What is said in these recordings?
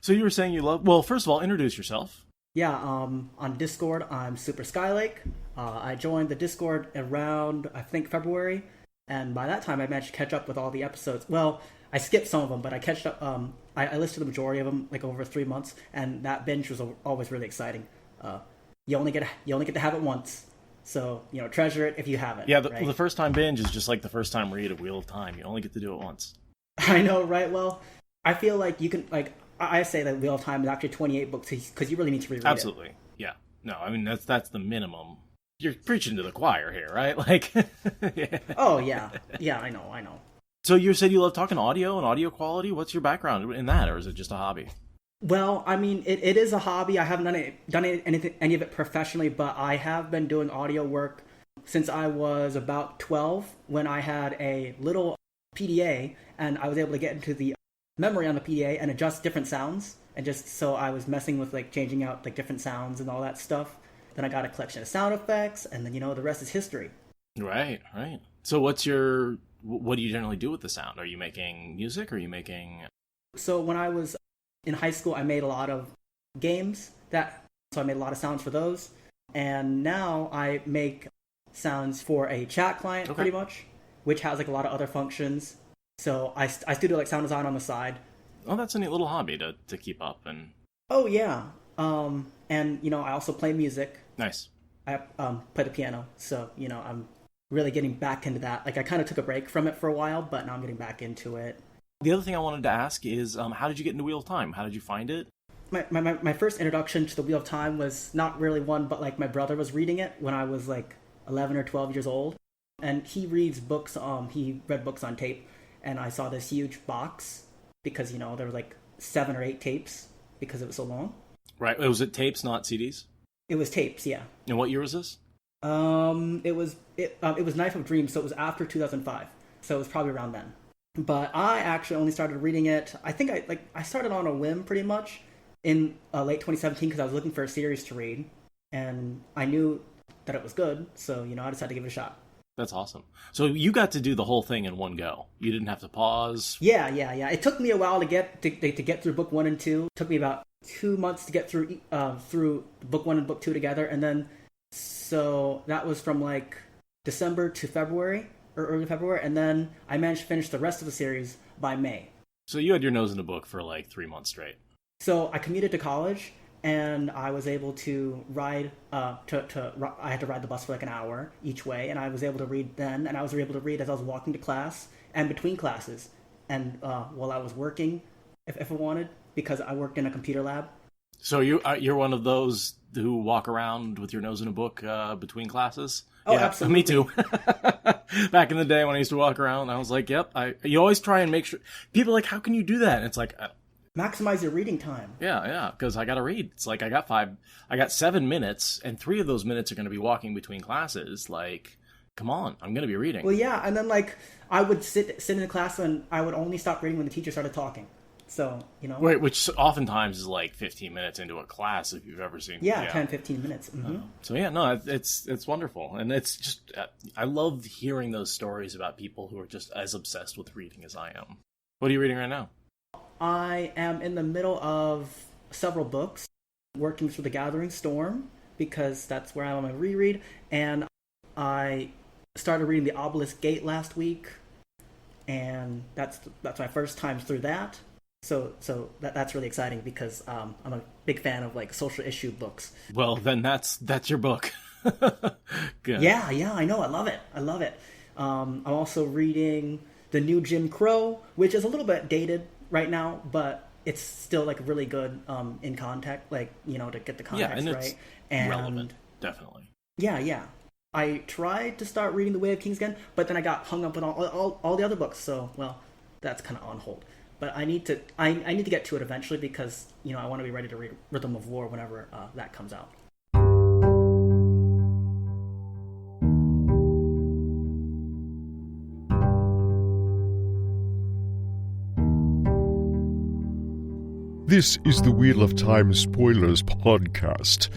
So you were saying you love... Well, first of all, introduce yourself. Yeah, on Discord, I'm Super Skylake. I joined the Discord around, I think, February, and by that time I managed to catch up with all the episodes. Well, I skipped some of them, but I catched up. I listened to the majority of them, like, over 3 months, and that binge was always really exciting. You only get to have it once, so, treasure it if you haven't. Yeah, right? the first time binge is just like the first time read of Wheel of Time. You only get to do it once. I know, right? Well, I feel like you can, like, I say that Wheel of Time is actually 28 books because you really need to reread Absolutely. it. Yeah. No, I mean, that's the minimum. You're preaching to the choir here, right? Like, yeah. Oh, yeah. Yeah, I know. So you said you love talking audio and audio quality. What's your background in that, or is it just a hobby? Well, I mean, it is a hobby. I haven't done any of it professionally, but I have been doing audio work since I was about 12 when I had a little PDA, and I was able to get into the memory on the PDA and adjust different sounds, and just so I was messing with, like, changing out, like, different sounds and all that stuff. Then I got a collection of sound effects, and then, the rest is history. Right. So what do you generally do with the sound? Are you making music, or are you making... So when I was in high school, I made a lot of games, so I made a lot of sounds for those, and now I make sounds for a chat client, pretty much, which has, like, a lot of other functions. So I still do, like, sound design on the side. Oh, that's a neat little hobby to keep up. And oh, yeah. And, I also play music. Nice. I play the piano. So, I'm really getting back into that. Like, I kind of took a break from it for a while, but now I'm getting back into it. The other thing I wanted to ask is, how did you get into Wheel of Time? How did you find it? My first introduction to the Wheel of Time was not really one, but, like, my brother was reading it when I was, like, 11 or 12 years old. And he reads books, he read books on tape. And I saw this huge box because, there were, like, 7 or 8 tapes because it was so long. Right. Was it tapes, not CDs? It was tapes, yeah. And what year was this? It was Knife of Dreams, so it was after 2005. So it was probably around then. But I actually only started reading it, I think I started on a whim pretty much in late 2017 because I was looking for a series to read. And I knew that it was good, so, I decided to give it a shot. That's awesome. So you got to do the whole thing in one go. You didn't have to pause. Yeah. It took me a while to get through book 1 and 2. It took me about 2 months to get through book 1 and book 2 together, and then so that was from, like, December to February or early February, and then I managed to finish the rest of the series by May. So you had your nose in a book for, like, 3 months straight. So I commuted to college, and I was able to ride. I had to ride the bus for, like, an hour each way, and I was able to read then, and I was able to read as I was walking to class and between classes, and while I was working, if I wanted, because I worked in a computer lab. So you're one of those who walk around with your nose in a book between classes? Oh, yeah, absolutely. Me too. Back in the day when I used to walk around, I was like, yep. You always try and make sure... People are like, how can you do that? And it's like... maximize your reading time. Yeah, because I got to read. It's like I got 7 minutes, and 3 of those minutes are going to be walking between classes. Like, come on, I'm going to be reading. Well, yeah, and then, like, I would sit in the class and I would only stop reading when the teacher started talking. So, Right, which oftentimes is like 15 minutes into a class, if you've ever seen. Yeah, 10, 15 minutes. Mm-hmm. So yeah, no, it's wonderful. And it's just, I love hearing those stories about people who are just as obsessed with reading as I am. What are you reading right now? I am in the middle of several books, working through The Gathering Storm, because that's where I'm on my reread, and I started reading The Obelisk Gate last week, and that's my first time through that. So that's really exciting because I'm a big fan of, like, social issue books. Well, then that's your book. Good. Yeah, I know. I love it. I'm also reading the new Jim Crow, which is a little bit dated right now, but it's still, like, really good in context, like, to get the context and right. And relevant, definitely. Yeah. I tried to start reading The Way of Kings again, but then I got hung up with all the other books, so, well, that's kind of on hold. But I need to get to it eventually because, I want to be ready to read Rhythm of War whenever that comes out. This is the Wheel of Time Spoilers podcast.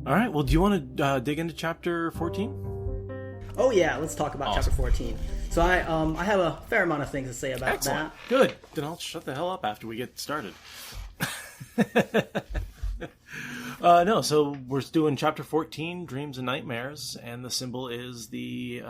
All right, well, do you want to dig into chapter 14? Oh yeah, let's talk about Awesome. chapter 14. So I have a fair amount of things to say about Excellent. that. Good. Then I'll shut the hell up after we get started. No, so we're doing chapter 14, Dreams and Nightmares, and the symbol is the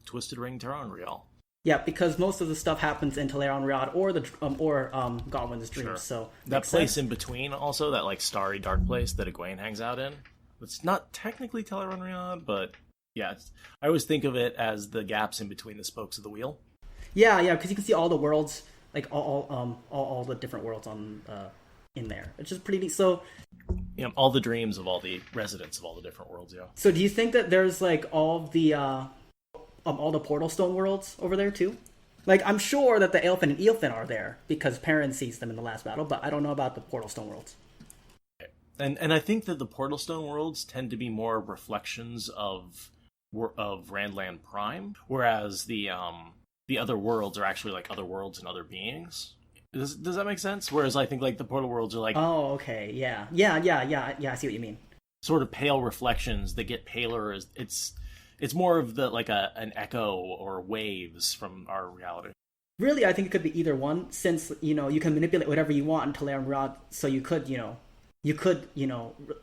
Twisted Ring Tel'aran'rhiod. Yeah, because most of the stuff happens in Tel'aran'rhiod or Gawyn's dreams. Sure. So that place in between, also that like starry dark place that Egwene hangs out in. It's not technically Tel'aran'rhiod, but yeah, I always think of it as the gaps in between the spokes of the wheel. Yeah, because you can see all the worlds, like all the different worlds on in there. It's just pretty neat. So, all the dreams of all the residents of all the different worlds. Yeah. So, do you think that there's like all the Portal Stone worlds over there too? Like, I'm sure that the Aelfin and Eilfin are there because Perrin sees them in the last battle, but I don't know about the Portal Stone worlds. And I think that the Portal Stone worlds tend to be more reflections of Randland Prime, whereas the other worlds are actually like other worlds and other beings. Does that make sense? Whereas I think like the Portal worlds are like, oh, okay, yeah, I see what you mean. Sort of pale reflections that get paler as it's more of the like an echo or waves from our reality. Really, I think it could be either one, since you can manipulate whatever you want in Tel'aran'rhiod, so you could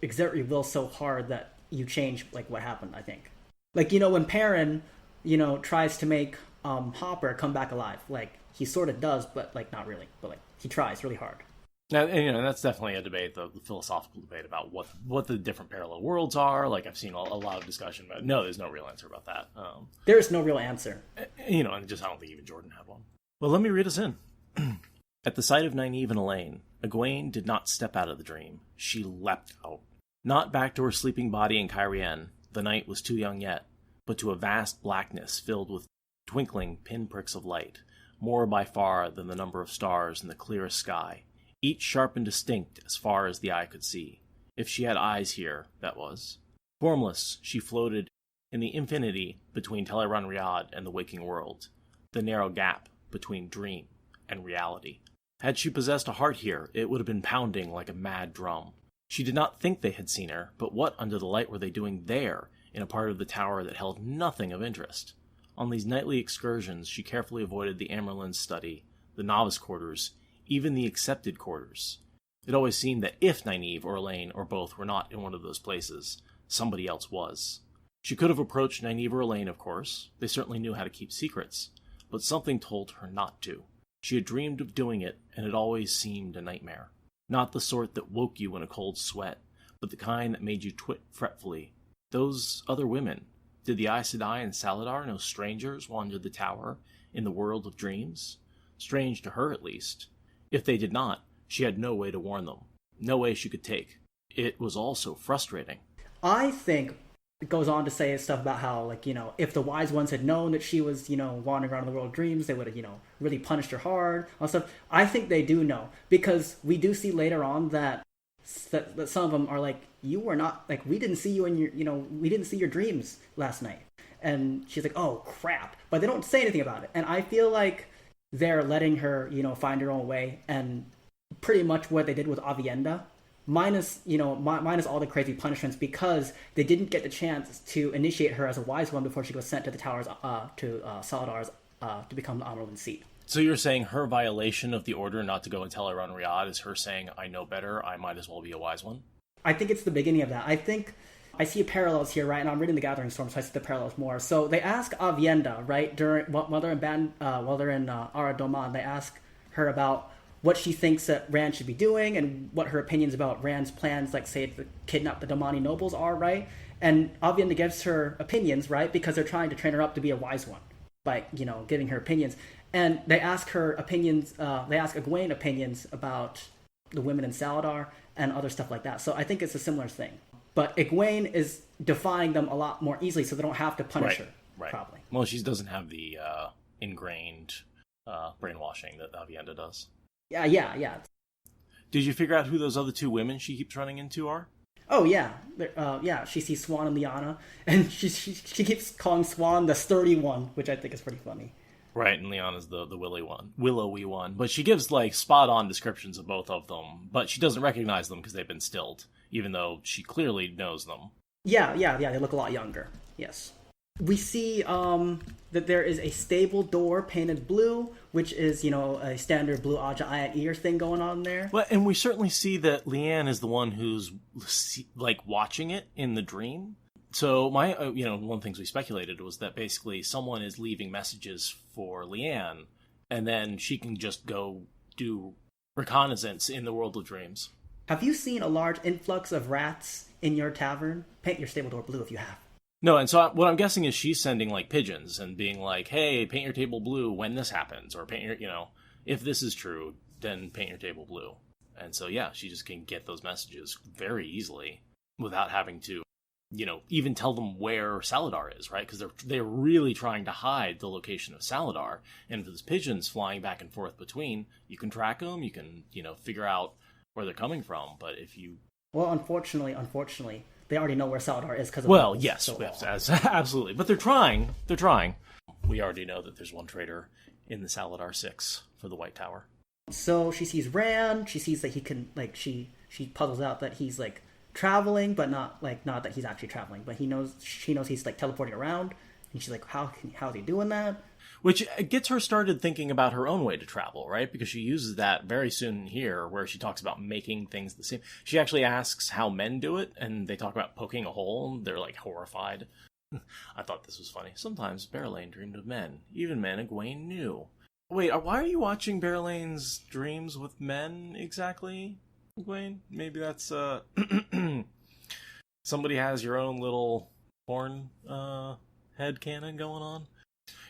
exert your will so hard that you change like what happened. I think, like when Perrin tries to make Hopper come back alive, like he sort of does, but like not really, but like he tries really hard. Now, and that's definitely a debate, the philosophical debate about what the different parallel worlds are. Like I've seen a lot of discussion about. No, there's no real answer about that. There is no real answer. And just I don't think even Jordan had one. Well, let me read us in. At the sight of Nynaeve and Elaine, Egwene did not step out of the dream. She leapt out. Not back to her sleeping body in Cairhien, the night was too young yet, but to a vast blackness filled with twinkling pinpricks of light, more by far than the number of stars in the clearest sky, each sharp and distinct as far as the eye could see. If she had eyes here, that was. Formless, she floated in the infinity between Tel'aran'rhiod and the waking world, the narrow gap between dream and reality. Had she possessed a heart here, it would have been pounding like a mad drum. She did not think they had seen her, but what under the light were they doing there, in a part of the tower that held nothing of interest? On these nightly excursions, she carefully avoided the Amyrlin's study, the novice quarters, even the accepted quarters. It always seemed that if Nynaeve or Elaine or both were not in one of those places, somebody else was. She could have approached Nynaeve or Elaine, of course. They certainly knew how to keep secrets. But something told her not to. She had dreamed of doing it, and it always seemed a nightmare. Not the sort that woke you in a cold sweat, but the kind that made you twit fretfully. Those other women. Did the Aes Sedai and Salidar know strangers wandered the tower in the world of dreams? Strange to her, at least. If they did not, she had no way to warn them. No way she could take. It was all so frustrating. I think it goes on to say stuff about how, like, if the wise ones had known that she was, wandering around in the world of dreams, they would have, really punished her hard and stuff. I think they do know, because we do see later on that some of them are like, you were not, like, we didn't see you in your, we didn't see your dreams last night. And she's like, oh, crap. But they don't say anything about it. And I feel like they're letting her, find her own way. And pretty much what they did with Aviendha, minus all the crazy punishments, because they didn't get the chance to initiate her as a wise one before she was sent to the towers, to Salidar's, to become the Amyrlin seat. So you're saying her violation of the order not to go and tell Tel'aran'rhiod is her saying, I know better, I might as well be a wise one? I think it's the beginning of that. I think I see parallels here, right? And I'm reading the Gathering Storm, so I see the parallels more. So they ask Aviendha, right, while they're in Ara Doman, they ask her about what she thinks that Rand should be doing and what her opinions about Rand's plans, like, say, to kidnap the Domani nobles are, right? And Aviendha gives her opinions, right, because they're trying to train her up to be a wise one by, giving her opinions. And they ask her opinions, they ask Egwene opinions about the women in Salidar and other stuff like that. So I think it's a similar thing. But Egwene is defying them a lot more easily, so they don't have to punish her, probably. Well, she doesn't have the ingrained brainwashing that Aviendha does. Yeah. Did you figure out who those other two women she keeps running into are? Oh, yeah. She sees Swan and Lyanna, and she keeps calling Swan the sturdy one, which I think is pretty funny. Right, and Lyanna's the willowy one. But she gives, like, spot-on descriptions of both of them, but she doesn't recognize them because they've been stilled, even though she clearly knows them. Yeah, they look a lot younger, yes. We see that there is a stable door painted blue, which is, a standard blue Aja eye and ear thing going on there. Well, and we certainly see that Leanne is the one who's, watching it in the dream. So one of the things we speculated was that basically someone is leaving messages for Leanne, and then she can just go do reconnaissance in the world of dreams. Have you seen a large influx of rats in your tavern? Paint your stable door blue if you have. No, and so what I'm guessing is she's sending, pigeons and being like, hey, paint your table blue when this happens, or paint your, if this is true, then paint your table blue. And so, yeah, she just can get those messages very easily without having to, even tell them where Salidar is, right? Because they're really trying to hide the location of Salidar. And if there's pigeons flying back and forth between, you can track them, you can, figure out where they're coming from. But if you... Well, unfortunately, they already know where Salidar is because of... Well, yes, absolutely. But they're trying. We already know that there's one traitor in the Salidar 6 for the White Tower. So she sees Rand. She sees that he can, she puzzles out that he's, traveling, but not that he's actually traveling. But she knows he's, teleporting around. And she's like, how is he doing that? Which gets her started thinking about her own way to travel, right? Because she uses that very soon here, where she talks about making things the same. She actually asks how men do it, and they talk about poking a hole, and they're, horrified. I thought this was funny. Sometimes Berelain dreamed of men. Even men Egwene knew. Wait, why are you watching Berelain's dreams with men, exactly, Egwene? Maybe that's, somebody has your own little porn, headcanon going on?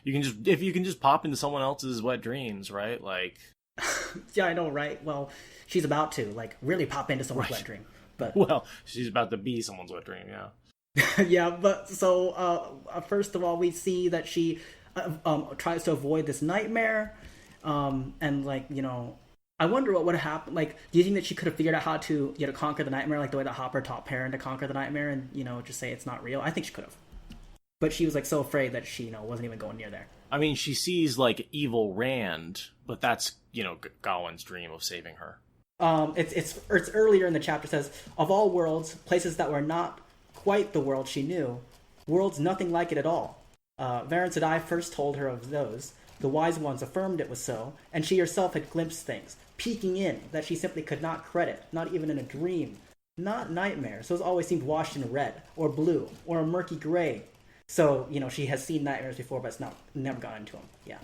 If you can just pop into someone else's wet dreams, right? Yeah, I know, right? Well, she's about to, really pop into someone's wet dream. But well, she's about to be someone's wet dream, yeah. Yeah, but so, first of all, we see that she tries to avoid this nightmare. And, I wonder what would have happened. Do you think that she could have figured out how to, conquer the nightmare, the way that Hopper taught Perrin to conquer the nightmare and, just say it's not real? I think she could have. But she was, so afraid that she, wasn't even going near there. I mean, she sees, evil Rand, but that's, Gawyn's dream of saving her. It's earlier in the chapter. It says, of all worlds, places that were not quite the world she knew, worlds nothing like it at all. Varen Sedai first told her of those. The wise ones affirmed it was so, and she herself had glimpsed things, peeking in, that she simply could not credit, not even in a dream. Not nightmares. Those always seemed washed in red, or blue, or a murky gray. So, she has seen nightmares before, but never gone into them. Yeah.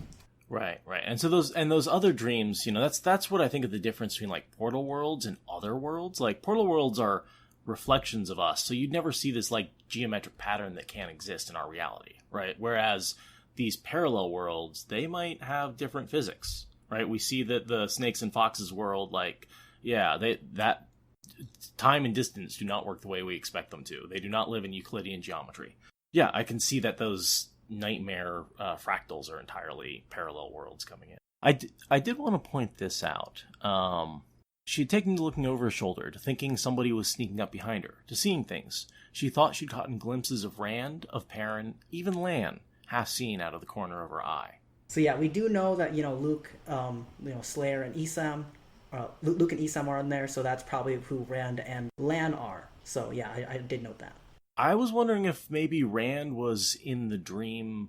Right. And so those other dreams, that's what I think of the difference between, portal worlds and other worlds. Portal worlds are reflections of us, so you'd never see this, geometric pattern that can't exist in our reality, right? Whereas these parallel worlds, they might have different physics, right? We see that the Snakes and Foxes world, that time and distance do not work the way we expect them to. They do not live in Euclidean geometry. Yeah, I can see that those nightmare fractals are entirely parallel worlds coming in. I did want to point this out. She had taken to looking over her shoulder, to thinking somebody was sneaking up behind her, to seeing things. She thought she'd gotten glimpses of Rand, of Perrin, even Lan, half seen out of the corner of her eye. So yeah, we do know that, Luke, Slayer and Isam, Luke and Isam are in there, so that's probably who Rand and Lan are. So yeah, I did note that. I was wondering if maybe Rand was in the dream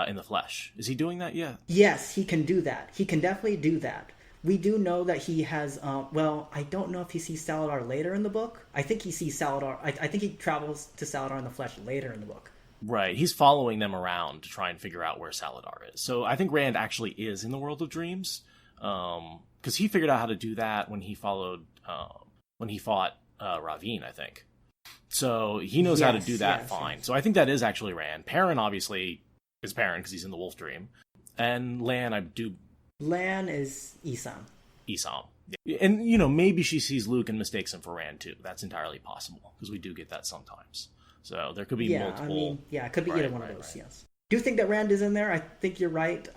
in the flesh. Is he doing that yet? Yes, he can do that. He can definitely do that. We do know that he has, I don't know if he sees Salidar later in the book. I think he sees Salidar, I think he travels to Salidar in the flesh later in the book. Right, he's following them around to try and figure out where Salidar is. So I think Rand actually is in the world of dreams, because he figured out how to do that when he fought Ravine, I think. So he knows how to do that fine. Yes. So I think that is actually Rand. Perrin obviously is Perrin because he's in the Wolf Dream. And Lan, Lan is Isam. Yeah. And, maybe she sees Luke and mistakes him for Rand, too. That's entirely possible, because we do get that sometimes. So there could be multiple... it could be either one of those, yes. Do you think that Rand is in there? I think you're right.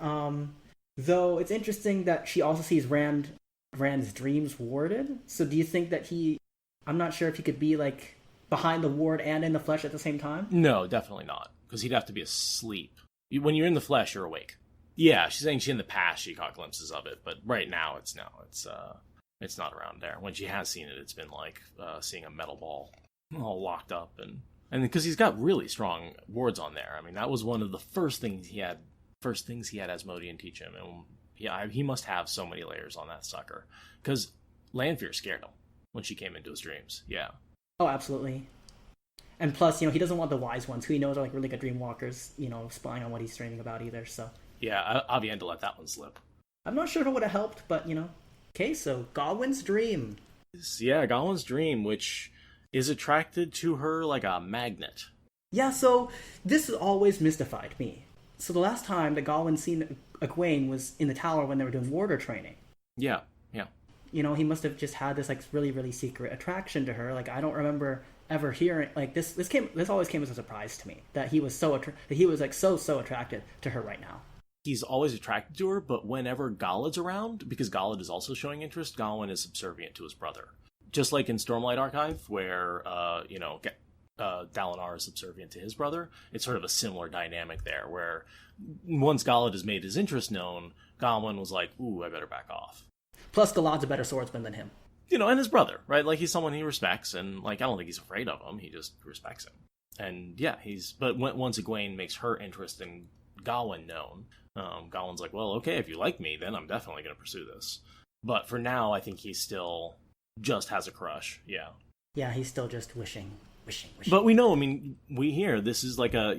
Though it's interesting that she also sees Rand's dreams warded. So do you think that I'm not sure if he could be, behind the ward and in the flesh at the same time? No, definitely not, because he'd have to be asleep. When you're in the flesh, you're awake. Yeah, she's saying in the past she caught glimpses of it, but right now it's not around there. When she has seen it, it's been like seeing a metal ball all locked up and And because he's got really strong wards on there. I mean, that was one of the first things he had Asmodean teach him. And yeah, he must have so many layers on that sucker. Because Lanfear scared him when she came into his dreams. Yeah. Oh, absolutely. And plus, he doesn't want the wise ones, who he knows are like really good dreamwalkers, spying on what he's dreaming about either, so. Yeah, Avi had to let that one slip. I'm not sure if it would have helped, but, Okay, so Gawyn's dream. Yeah, Gawyn's dream, which is attracted to her like a magnet. Yeah, so this has always mystified me. So the last time that Gawyn seen Egwene was in the tower when they were doing warder training. Yeah. He must have just had this like really, really secret attraction to her. Like, I don't remember ever hearing like this always came as a surprise to me that he was so attracted to her right now. He's always attracted to her, but whenever Galad's around, because Galad is also showing interest, Gawyn is subservient to his brother. Just like in Stormlight Archive, where Dalinar is subservient to his brother, it's sort of a similar dynamic there, where once Galad has made his interest known, Gawyn was like, ooh, I better back off. Plus, Galad's a better swordsman than him. And his brother, right? Like, he's someone he respects, and, like, I don't think he's afraid of him, he just respects him. And, yeah, but once Egwene makes her interest in Gawyn known, Gawyn's like, well, okay, if you like me, then I'm definitely going to pursue this. But for now, I think he still just has a crush, yeah. Yeah, he's still just wishing. But we know, we hear this is like a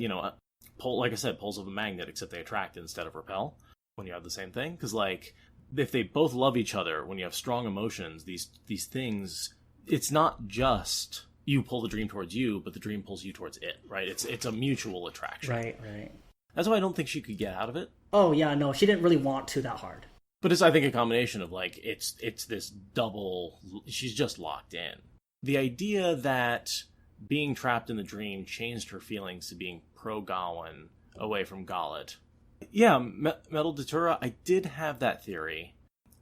pull, like I said, pulls of a magnet, except they attract instead of repel when you have the same thing. Because, like, if they both love each other, when you have strong emotions, these things, it's not just you pull the dream towards you, but the dream pulls you towards it, right? It's a mutual attraction. Right. That's why I don't think she could get out of it. Oh, yeah, no, she didn't really want to that hard. But it's, I think, a combination of, like, it's this double, she's just locked in. The idea that being trapped in the dream changed her feelings to being pro-Gawyn away from Galad. Yeah, Metal Datura, I did have that theory.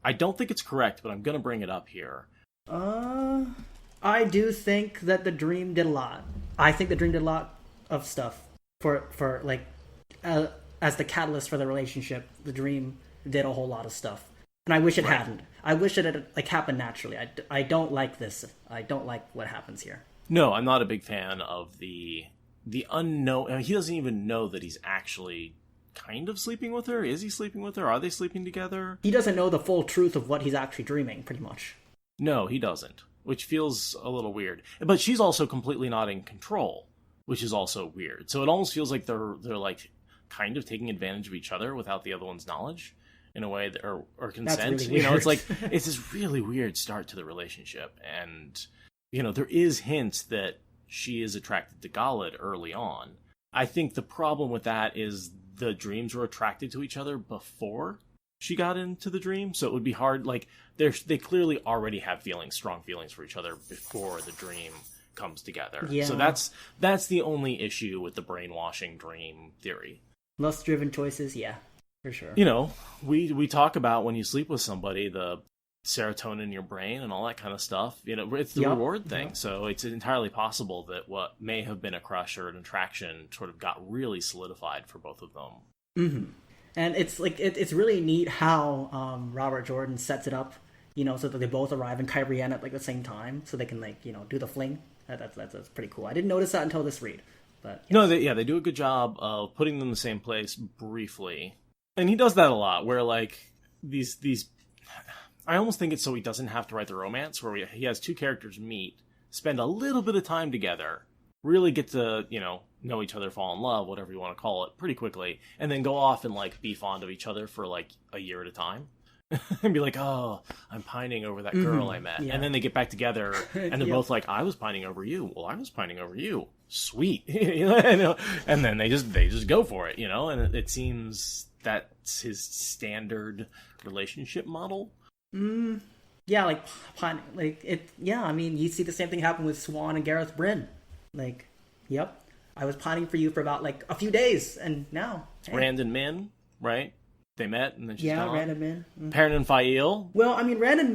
I don't think it's correct, but I'm going to bring it up here. I do think that the dream did a lot. I think the dream did a lot of stuff for like, as the catalyst for the relationship. The dream did a whole lot of stuff. And I wish it hadn't. I wish it had like happened naturally. I don't like this. I don't like what happens here. No, I'm not a big fan of the unknown. I mean, he doesn't even know that he's actually kind of sleeping with her. Is he sleeping with her? Are they sleeping together? He doesn't know the full truth of what he's actually dreaming, pretty much. No, he doesn't, which feels a little weird. But she's also completely not in control, which is also weird. So it almost feels like they're like kind of taking advantage of each other without the other one's knowledge in a way that, or consent. That's really weird. It's like it's this really weird start to the relationship, and there is hints that she is attracted to Galad early on. I think the problem with that is the dreams were attracted to each other before she got into the dream, so it would be hard. Like they clearly already have strong feelings for each other before the dream comes together. Yeah. So that's the only issue with the brainwashing dream theory. Lust-driven choices, yeah, for sure. We talk about when you sleep with somebody, the serotonin in your brain and all that kind of stuff. It's the reward thing. Yep. So it's entirely possible that what may have been a crush or an attraction sort of got really solidified for both of them. Mm-hmm. And it's like it's really neat how Robert Jordan sets it up, so that they both arrive in Kyrian at like the same time, so they can do the fling. That's pretty cool. I didn't notice that until this read, but yes. No, they do a good job of putting them in the same place briefly, and he does that a lot. Where like these. I almost think it's so he doesn't have to write the romance, where he has two characters meet, spend a little bit of time together, really get to, know each other, fall in love, whatever you want to call it, pretty quickly, and then go off and, like, be fond of each other for, like, a year at a time. And be like, oh, I'm pining over that girl I met. Yeah. And then they get back together, and they're both like, I was pining over you. Well, I was pining over you. Sweet. And then they just go for it, and it seems that's his standard relationship model. Yeah, I mean, you see the same thing happen with Swan and Gareth Bryn. Like, yep, I was pining for you for about, like, a few days, and now... Hey. Rand and Min, right? They met, and then she's gone. Rand and Min. Mm-hmm. Perrin and Fael. Well, I mean, Rand and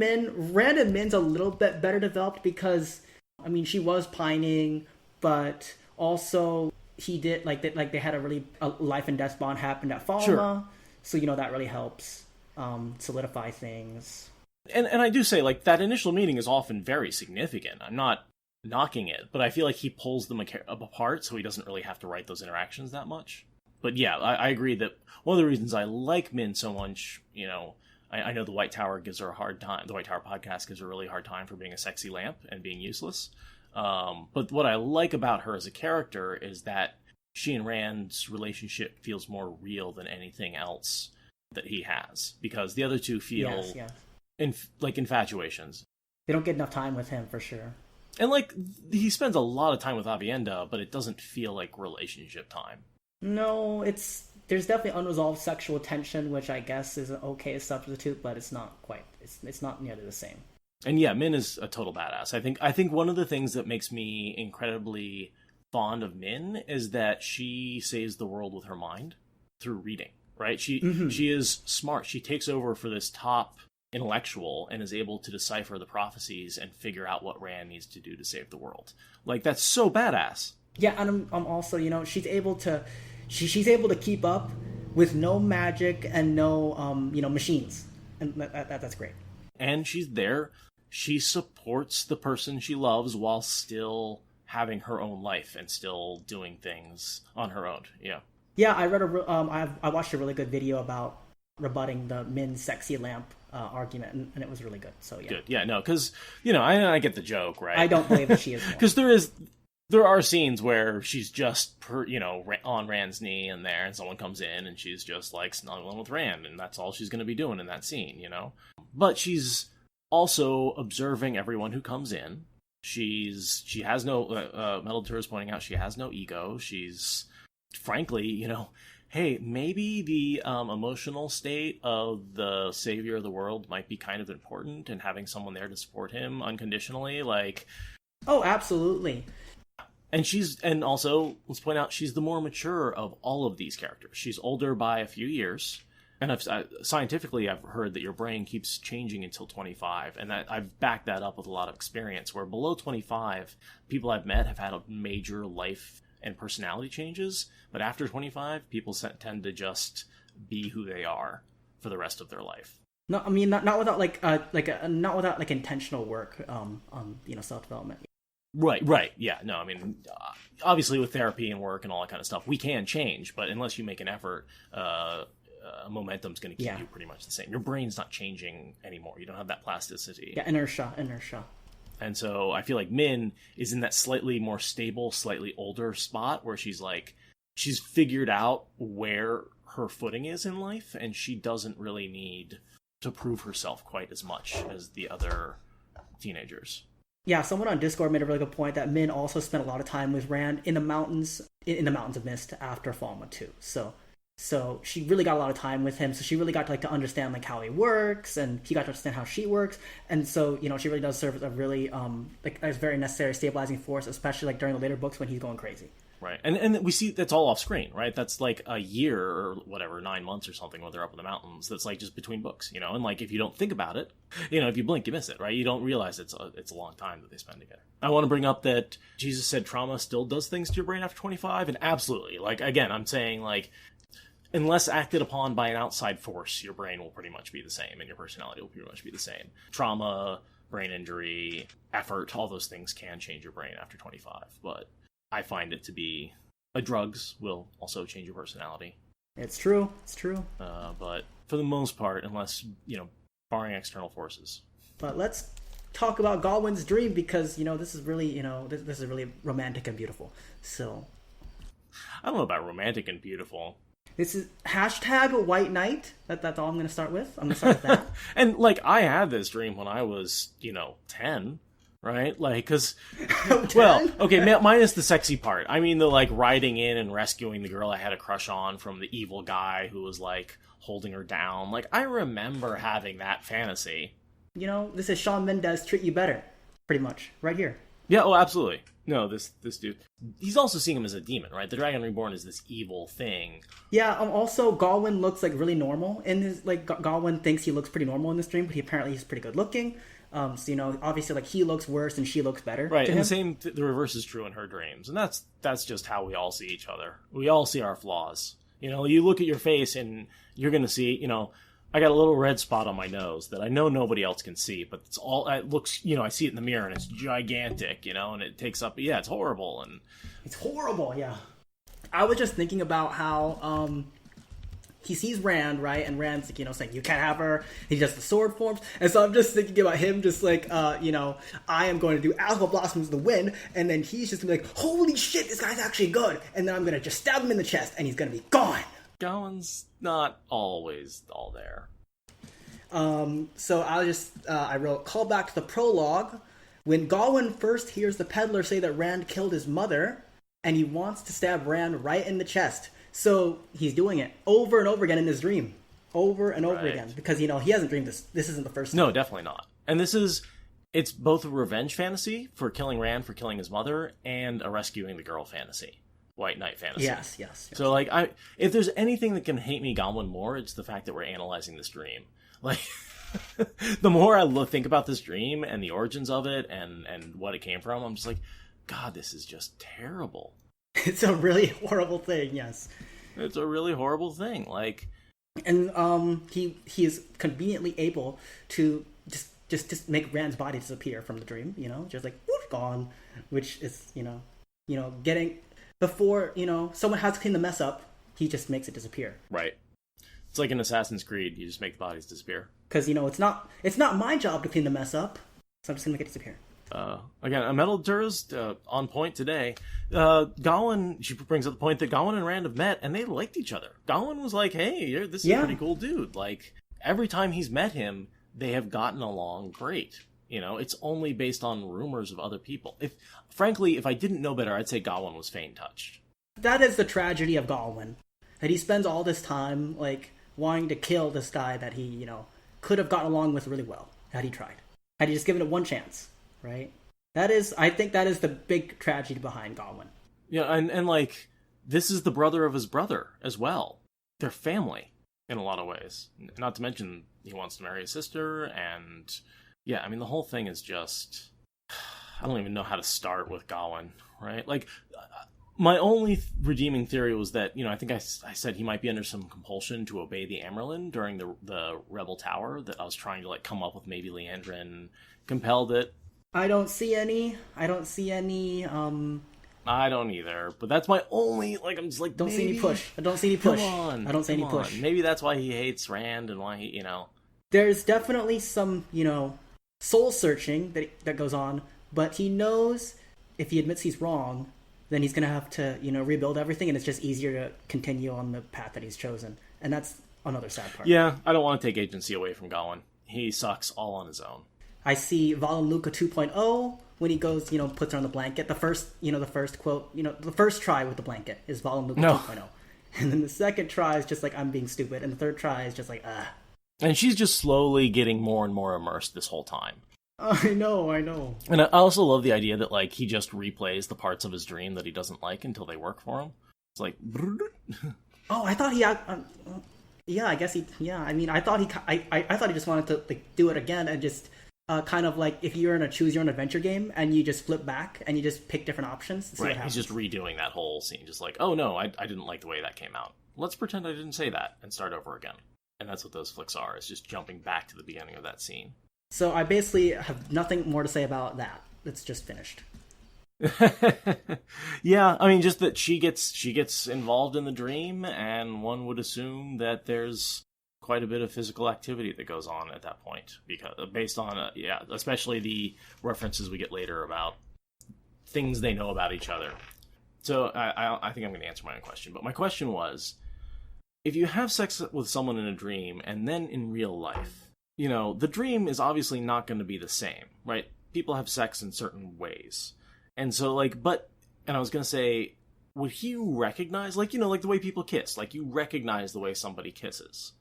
Min's a little bit better developed because, I mean, she was pining, but also he did, they had a life and death bond happened at Falma, sure. So, that really helps solidify things. And I do say, like, that initial meeting is often very significant. I'm not knocking it, but I feel like he pulls them apart, so he doesn't really have to write those interactions that much. But yeah, I agree that one of the reasons I like Min so much, I know the White Tower gives her a hard time. The White Tower podcast gives her a really hard time for being a sexy lamp and being useless. But what I like about her as a character is that she and Rand's relationship feels more real than anything else that he has, because the other two feel like infatuations. They don't get enough time with him, for sure. And like he spends a lot of time with Aviendha, but it doesn't feel like relationship time. No, there's definitely unresolved sexual tension, which I guess is an okay substitute, but it's not quite. It's not nearly the same. And yeah, Min is a total badass. I think one of the things that makes me incredibly fond of Min is that she saves the world with her mind through reading. Right? She is smart. She takes over for this top intellectual and is able to decipher the prophecies and figure out what Rand needs to do to save the world. Like, that's so badass. Yeah, and I'm also, she's able to keep up with no magic and no machines, and that's great. And she's there. She supports the person she loves while still having her own life and still doing things on her own. Yeah. Yeah, I read I watched a really good video about rebutting the Min sexy lamp argument, and it was really good. So yeah, good. Yeah, no, because I get the joke, right? I don't believe that she is, because there are scenes where she's just on Rand's knee and someone comes in and she's just like snuggling with Rand, and that's all she's going to be doing in that scene, But she's also observing everyone who comes in. She has no Metal Tour is pointing out she has no ego. She's frankly, hey, maybe the emotional state of the savior of the world might be kind of important, and having someone there to support him unconditionally, like... Oh, absolutely. And also, let's point out, she's the more mature of all of these characters. She's older by a few years, and scientifically, I've heard that your brain keeps changing until 25, and I've backed that up with a lot of experience, where below 25, people I've met have had a major life and personality changes, but after 25, people tend to just be who they are for the rest of their life. No, I mean not without not without intentional work on self-development. Right. Yeah. No, I mean, obviously with therapy and work and all that kind of stuff, we can change, but unless you make an effort, momentum's going to keep you pretty much the same. Your brain's not changing anymore. You don't have that plasticity. Yeah, inertia. And so I feel like Min is in that slightly more stable, slightly older spot where she's figured out where her footing is in life, and she doesn't really need to prove herself quite as much as the other teenagers. Yeah, someone on Discord made a really good point that Min also spent a lot of time with Rand in the mountains of Mist after Falma 2. So she really got a lot of time with him. So she really got to understand how he works, and he got to understand how she works. And so she really does serve as a really a very necessary stabilizing force, especially during the later books when he's going crazy. Right, and we see that's all off screen, right? That's like a year or whatever, 9 months or something when they're up in the mountains. That's just between books, And if you don't think about it, if you blink, you miss it, right? You don't realize it's a long time that they spend together. I want to bring up that Jesus said trauma still does things to your brain after 25, and absolutely, again, I'm saying unless acted upon by an outside force, your brain will pretty much be the same, and your personality will pretty much be the same. Trauma, brain injury, effort, all those things can change your brain after 25, but I find it to be drugs will also change your personality. It's true. But for the most part, unless, barring external forces. But let's talk about Gawyn's dream, because, this is really, this is really romantic and beautiful. So I don't know about romantic and beautiful. This is #White Knight. That's all I'm going to start with. I'm going to start with that. And, I had this dream when I was, 10. Right? Because, well, okay, minus the sexy part. I mean, the, riding in and rescuing the girl I had a crush on from the evil guy who was, holding her down. I remember having that fantasy. This is Shawn Mendes treat you better, pretty much, right here. Yeah, oh, absolutely. No, this dude. He's also seeing him as a demon, right? The Dragon Reborn is this evil thing. Yeah, also, Gawyn looks, really normal in his, Gawyn thinks he looks pretty normal in this dream, but he's pretty good looking. So, obviously, he looks worse and she looks better. Right, and the reverse is true in her dreams. And that's just how we all see each other. We all see our flaws. You look at your face and you're going to see, I got a little red spot on my nose that I know nobody else can see, but it looks, I see it in the mirror and it's gigantic, and it takes up, it's horrible. And it's horrible, yeah. I was just thinking about how, he sees Rand, right? And Rand's like, saying, you can't have her. He does the sword forms. And so I'm just thinking about him just like, I am going to do Alpha Blossoms to win. And then he's just going to be like, holy shit, this guy's actually good. And then I'm going to just stab him in the chest and he's going to be gone. Gawyn's not always all there. So I wrote, call back to the prologue. When Gawyn first hears the peddler say that Rand killed his mother, and he wants to stab Rand right in the chest. So he's doing it over and over again in his dream. Over and over again. Because, he hasn't dreamed this. This isn't the first time. No, definitely not. And it's both a revenge fantasy for killing Rand, for killing his mother, and a rescuing the girl fantasy. White Knight fantasy. Yes. So, if there's anything that can hate me Gawyn more, it's the fact that we're analyzing this dream. The more I think about this dream and the origins of it and what it came from, I'm just like, God, this is just terrible. It's a really horrible thing, yes. It's a really horrible thing, And he is conveniently able to just make Rand's body disappear from the dream, just like, whoop, gone, which is, getting, before, someone has to clean the mess up, he just makes it disappear. Right. It's like in Assassin's Creed, you just make the bodies disappear. Because, it's not my job to clean the mess up, so I'm just going to make it disappear. Again, a metal tourist on point today. Gawyn, she brings up the point that Gawyn and Rand have met, and they liked each other. Gawyn was like, hey, this is a pretty cool dude. Every time he's met him, they have gotten along great. It's only based on rumors of other people. Frankly, if I didn't know better, I'd say Gawyn was Fane touched. That is the tragedy of Gawyn. That he spends all this time, wanting to kill this guy that he, could have gotten along with really well, had he tried. Had he just given it one chance. Right? I think that is the big tragedy behind Gawyn. Yeah, and this is the brother of his brother as well. They're family in a lot of ways. Not to mention, he wants to marry his sister, and yeah, the whole thing is just, I don't even know how to start with Gawyn, right? My only redeeming theory was that, I think I said he might be under some compulsion to obey the Amyrlin during the Rebel Tower, that I was trying to come up with maybe Leandrin compelled it. I don't see any. I don't either, but that's my only, I'm just don't see any push. I don't see any push. Come on, I don't see any push. Maybe that's why he hates Rand and why he, There's definitely some, soul searching that goes on, but he knows if he admits he's wrong, then he's going to have to, rebuild everything, and it's just easier to continue on the path that he's chosen. And that's another sad part. Yeah, I don't want to take agency away from Gawyn. He sucks all on his own. I see Val and Luca 2.0 when he goes, puts her on the blanket. The first quote, the first try with the blanket is Val and Luca 2.0. And then the second try is just I'm being stupid. And the third try is just And she's just slowly getting more and more immersed this whole time. I know. And I also love the idea that, he just replays the parts of his dream that he doesn't like until they work for him. It's like... Oh, I thought he... yeah, I guess he... Yeah, I thought he just wanted to, do it again and just... kind of if you're in a choose-your-own adventure game and you just flip back and you just pick different options to see what happens. He's just redoing that whole scene. Just oh no, I didn't like the way that came out. Let's pretend I didn't say that and start over again. And that's what those flicks are. It's just jumping back to the beginning of that scene. So I basically have nothing more to say about that. It's just finished. Yeah, just that she gets involved in the dream, and one would assume that there's quite a bit of physical activity that goes on at that point, because based on especially the references we get later about things they know about each other. So I think I'm going to answer my own question, but my question was, if you have sex with someone in a dream and then in real life, the dream is obviously not going to be the same, right? People have sex in certain ways, and so and I was going to say, would he recognize like the way people kiss, you recognize the way somebody kisses.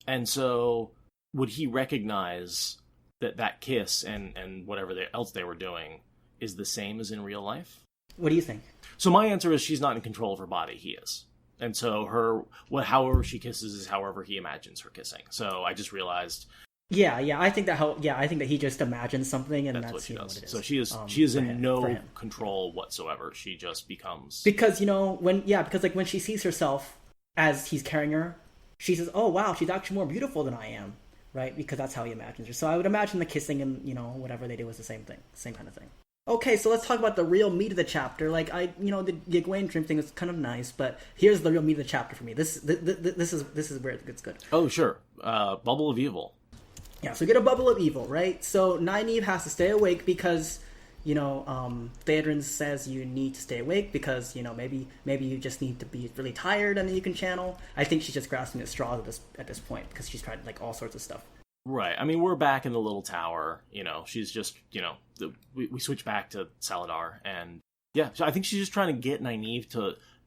And so, would he recognize that kiss and whatever else they were doing is the same as in real life? What do you think? So my answer is she's not in control of her body. He is. And so however she kisses is however he imagines her kissing. So I just realized... Yeah, I think that he just imagines something, and that's what she does. What it is. So she is in no control whatsoever. She just becomes... Because, when she sees herself as he's carrying her, she says, "Oh wow, she's actually more beautiful than I am," right? Because that's how he imagines her. So I would imagine the kissing and whatever they do was the same thing, same kind of thing. Okay, so let's talk about the real meat of the chapter. Like the Egwene dream thing is kind of nice, but here's the real meat of the chapter for me. This is where it gets good. Oh sure, bubble of evil. Yeah, so get a bubble of evil, right? So Nynaeve has to stay awake because Theoden says you need to stay awake because maybe you just need to be really tired and then you can channel. I think she's just grasping at straws at this point because she's tried like all sorts of stuff. Right. I mean, we're back in the little tower. She's just we switch back to Salidar, and yeah, so I think she's just trying to get Nynaeve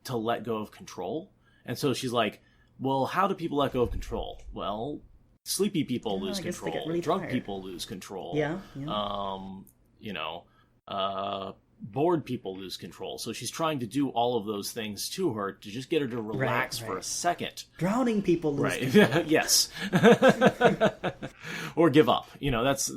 to let go of control, and so she's like, well, how do people let go of control? Well, sleepy people lose control. Really drunk tired. People lose control. Yeah. Bored people lose control. So she's trying to do all of those things to her to just get her to relax for a second. Drowning people lose control. Yes. Or give up. That's...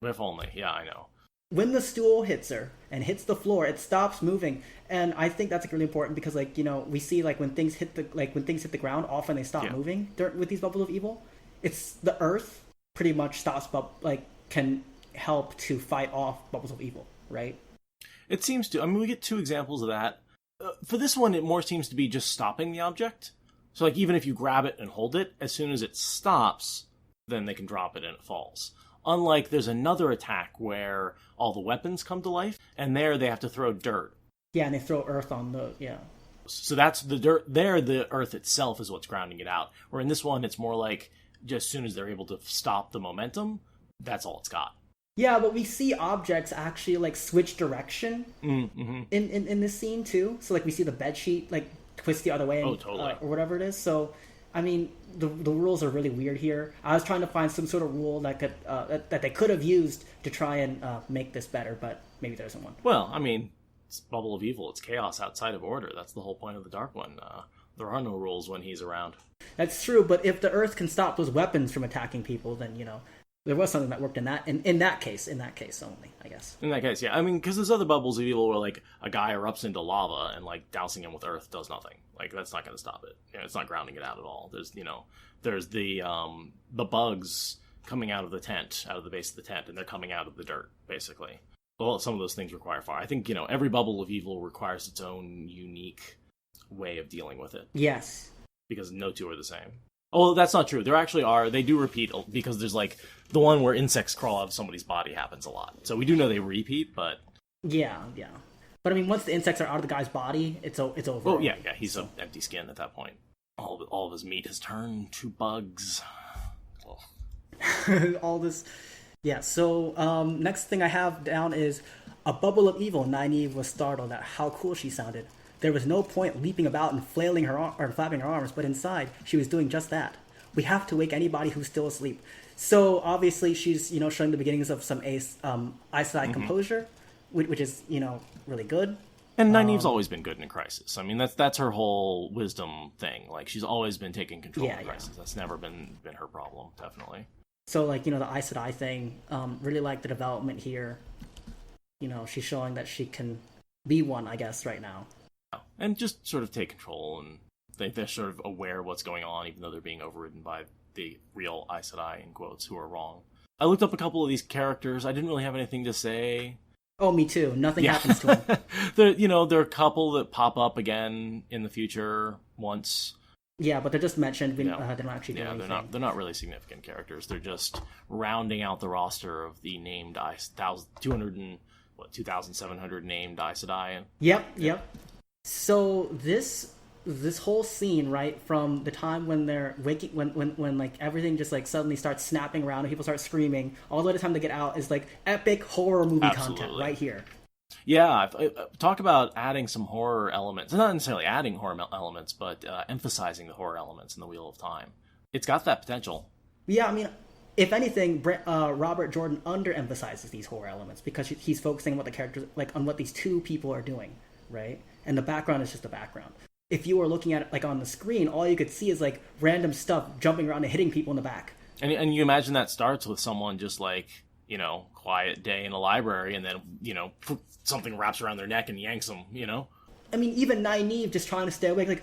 If only. Yeah, I know. When the stool hits her and hits the floor, it stops moving. And I think that's really important because, we see, when things hit the ground, often they stop moving with these bubbles of evil. It's the earth pretty much stops, can help to fight off bubbles of evil, right? It seems to. I mean, we get two examples of that. For this one, it more seems to be just stopping the object. So, even if you grab it and hold it, as soon as it stops, then they can drop it and it falls. Unlike, there's another attack where all the weapons come to life, and there they have to throw dirt. Yeah, and they throw earth on So that's the dirt. There, the earth itself is what's grounding it out. Where in this one, it's more like, just as soon as they're able to stop the momentum, that's all it's got. Yeah, but we see objects actually switch direction in this scene too. So we see the bedsheet twist the other way, totally. Or whatever it is. So I mean, the rules are really weird here. I was trying to find some sort of rule that could that they could have used to try and make this better, but maybe there isn't one. Well, I mean, it's bubble of evil. It's chaos outside of order. That's the whole point of the Dark One. There are no rules when he's around. That's true, but if the Earth can stop those weapons from attacking people, then there was something that worked in that case only, I guess. In that case, yeah. I mean, because there's other bubbles of evil where, a guy erupts into lava and, dousing him with earth does nothing. That's not going to stop it. It's not grounding it out at all. There's the bugs coming out of the tent, out of the base of the tent, and they're coming out of the dirt, basically. Well, some of those things require fire. I think, every bubble of evil requires its own unique way of dealing with it. Yes. Because no two are the same. Oh, that's not true. There actually are. They do repeat because there's the one where insects crawl out of somebody's body happens a lot. So we do know they repeat, but yeah. But I mean, once the insects are out of the guy's body, it's over. Oh yeah. He's an empty skin at that point. All of his meat has turned to bugs. Oh. All this, yeah. So next thing I have down is a bubble of evil. Nynaeve was startled at how cool she sounded. There was no point leaping about and flailing or flapping her arms, but inside, she was doing just that. We have to wake anybody who's still asleep. So obviously, she's showing the beginnings of some Aes Sedai composure, which is really good. And Nynaeve's always been good in a crisis. I mean, that's her whole wisdom thing. She's always been taking control of crisis. That's never been her problem, definitely. So the Aes Sedai thing, really like the development here. She's showing that she can be one, I guess, right now. And just sort of take control, and they're sort of aware of what's going on, even though they're being overridden by the real Aes Sedai, in quotes, who are wrong. I looked up a couple of these characters. I didn't really have anything to say. Oh, me too. Nothing happens to them. There are a couple that pop up again in the future once. Yeah, but they're just mentioned. They're not actually doing anything. They're not really significant characters. They're just rounding out the roster of the named 2,700 named Aes Sedai. Yep. So this whole scene, right, from the time when they're waking, when everything just suddenly starts snapping around and people start screaming, all the way to the time to get out is epic horror movie content right here. Yeah, talk about adding some horror elements. Not necessarily adding horror elements, but emphasizing the horror elements in the Wheel of Time. It's got that potential. Yeah, I mean, if anything, Robert Jordan underemphasizes these horror elements because he's focusing on what the characters, on what these two people are doing, right? And the background is just the background. If you were looking at it on the screen, all you could see is random stuff jumping around and hitting people in the back. And you imagine that starts with someone just quiet day in a library, and then something wraps around their neck and yanks them. I mean, even Nynaeve just trying to stay awake,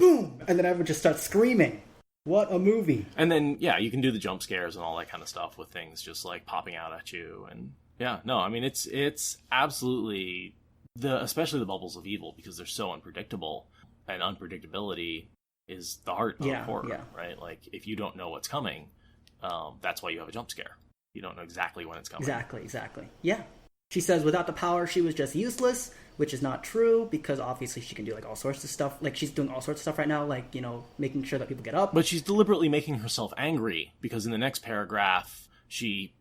boom, and then everyone just starts screaming. What a movie. And then, yeah, you can do the jump scares and all that kind of stuff with things just, like, popping out at you. And, yeah, no, I mean, it's absolutely, especially the bubbles of evil, because they're so unpredictable, and unpredictability is the heart of horror, right? Like, if you don't know what's coming, that's why you have a jump scare. You don't know exactly when it's coming. Exactly. Yeah. She says without the power, she was just useless, which is not true, because obviously she can do, like, all sorts of stuff. Like, she's doing all sorts of stuff right now, like, you know, making sure that people get up. But she's deliberately making herself angry, because in the next paragraph, she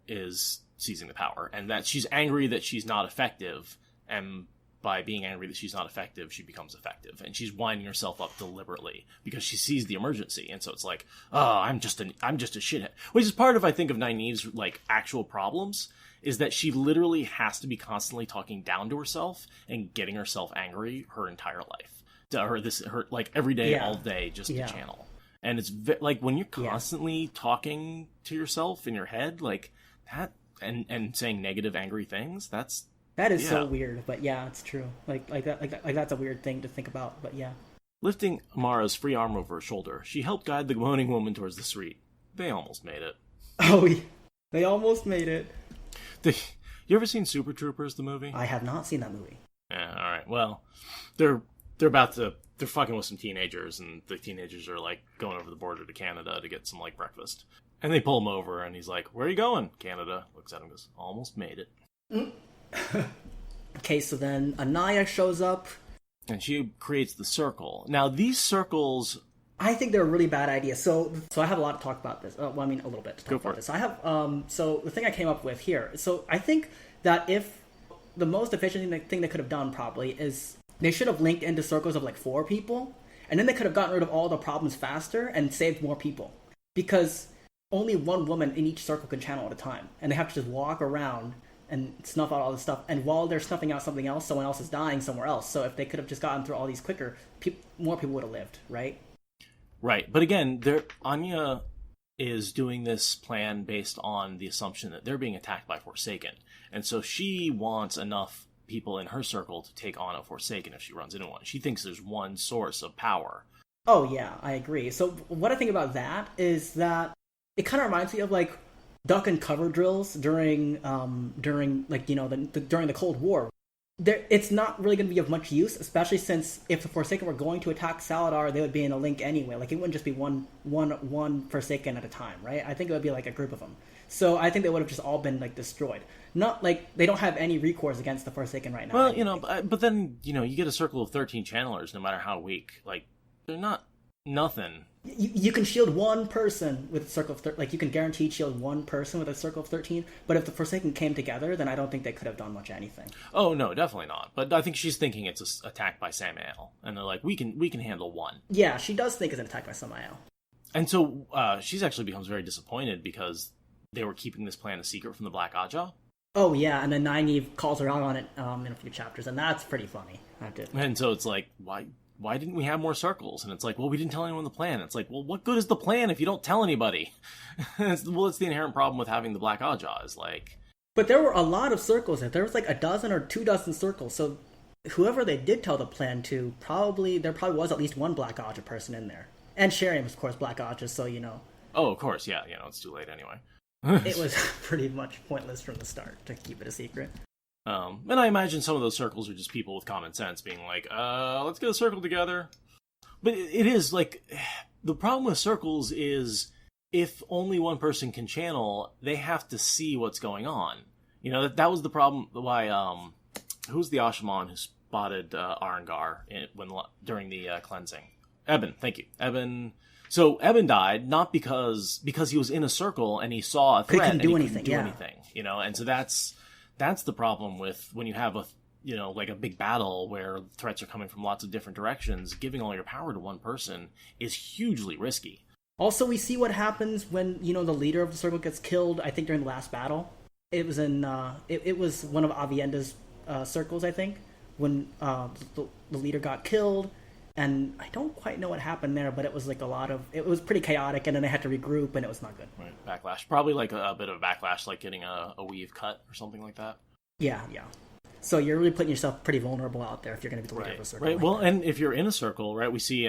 is seizing the power. And that she's angry that she's not effective, and by being angry that she's not effective, she becomes effective. And she's winding herself up deliberately, because she sees the emergency. And so it's like, oh, I'm just a shithead. Which is part of, I think, of Nynaeve's, like, actual problems, is that she literally has to be constantly talking down to herself and getting herself angry her entire life. Her like every day, all day, just to channel. And it's like when you're constantly talking to yourself in your head like that and saying negative, angry things, that is so weird. But yeah, it's true. Like that's a weird thing to think about. But yeah. Lifting Amara's free arm over her shoulder, she helped guide the moaning woman towards the street. They almost made it. Oh, they almost made it. You ever seen Super Troopers, the movie? I have not seen that movie. Yeah, all right. Well, they're fucking with some teenagers, and the teenagers are like going over the border to Canada to get some like breakfast. And they pull him over, and he's like, "Where are you going?" Canada. Looks at him and goes, "Almost made it." Okay, so then Anaya shows up. And she creates the circle. Now, these circles, I think they're a really bad idea. So I have a lot to talk about this. Well, I mean, a little bit to talk about this. I have, so the thing I came up with here. So I think that if the most efficient thing they could have done probably is they should have linked into circles of like 4 people, and then they could have gotten rid of all the problems faster and saved more people. Because only one woman in each circle can channel at a time, and they have to just walk around and snuff out all this stuff. And while they're snuffing out something else, someone else is dying somewhere else. So if they could have just gotten through all these quicker, more people would have lived, right? Right, but again, Anya is doing this plan based on the assumption that they're being attacked by Forsaken. And so she wants enough people in her circle to take on a Forsaken if she runs into one. She thinks there's one source of power. Oh, yeah, I agree. So what I think about that is that it kind of reminds me of, like, duck and cover drills during like, you know, during the Cold War. It's not really going to be of much use, especially since if the Forsaken were going to attack Salidar, they would be in a link anyway. Like, it wouldn't just be one Forsaken at a time, right? I think it would be like a group of them. So I think they would have just all been, like, destroyed. Not, like, they don't have any recourse against the Forsaken right now. Well, you know, but then, you know, you get a circle of 13 channelers, no matter how weak. Like, they're not nothing. You can shield one person with a circle of 13. Like, you can guaranteed shield one person with a circle of 13. But if the Forsaken came together, then I don't think they could have done much anything. Oh, no, definitely not. But I think she's thinking it's an attack by Samael. And they're like, we can handle one. Yeah, she does think it's an attack by Samael. And so she's actually becomes very disappointed because they were keeping this plan a secret from the Black Aja. Oh, yeah, and then Nynaeve calls her out on it in a few chapters, and that's pretty funny. And so it's like, why didn't we have more circles? And it's like, well, we didn't tell anyone the plan. It's like, well, what good is the plan if you don't tell anybody? It's the inherent problem with having the Black Aja is like... But there were a lot of circles. There was like a dozen or 24 circles. So whoever they did tell the plan to, there probably was at least one Black Aja person in there. And Sheriam, of course, Black Aja, so, you know. Oh, of course, yeah. It's too late anyway. It was pretty much pointless from the start to keep it a secret. And I imagine some of those circles are just people with common sense being like, let's get a circle together. But it is like, the problem with circles is if only one person can channel, they have to see what's going on. You know, that was the problem why, who's the Ashaman who spotted Arangar during the cleansing? Eben, thank you. Eben. So Eben died not because he was in a circle and he saw a threat and he couldn't do anything, you know, and so that's the problem with when you have like a big battle where threats are coming from lots of different directions. Giving all your power to one person is hugely risky. Also, we see what happens when, you know, the leader of the circle gets killed. I think during the last battle, it was in it was one of Avienda's circles. I think when the leader got killed. And I don't quite know what happened there, but it was like it was pretty chaotic, and then they had to regroup, and it was not good. Right, backlash. Probably like a bit of a backlash, like getting a weave cut or something like that. Yeah. So you're really putting yourself pretty vulnerable out there if you're going to be the leader of a circle. Right. Like Well, that. and if you're in a circle, right, we see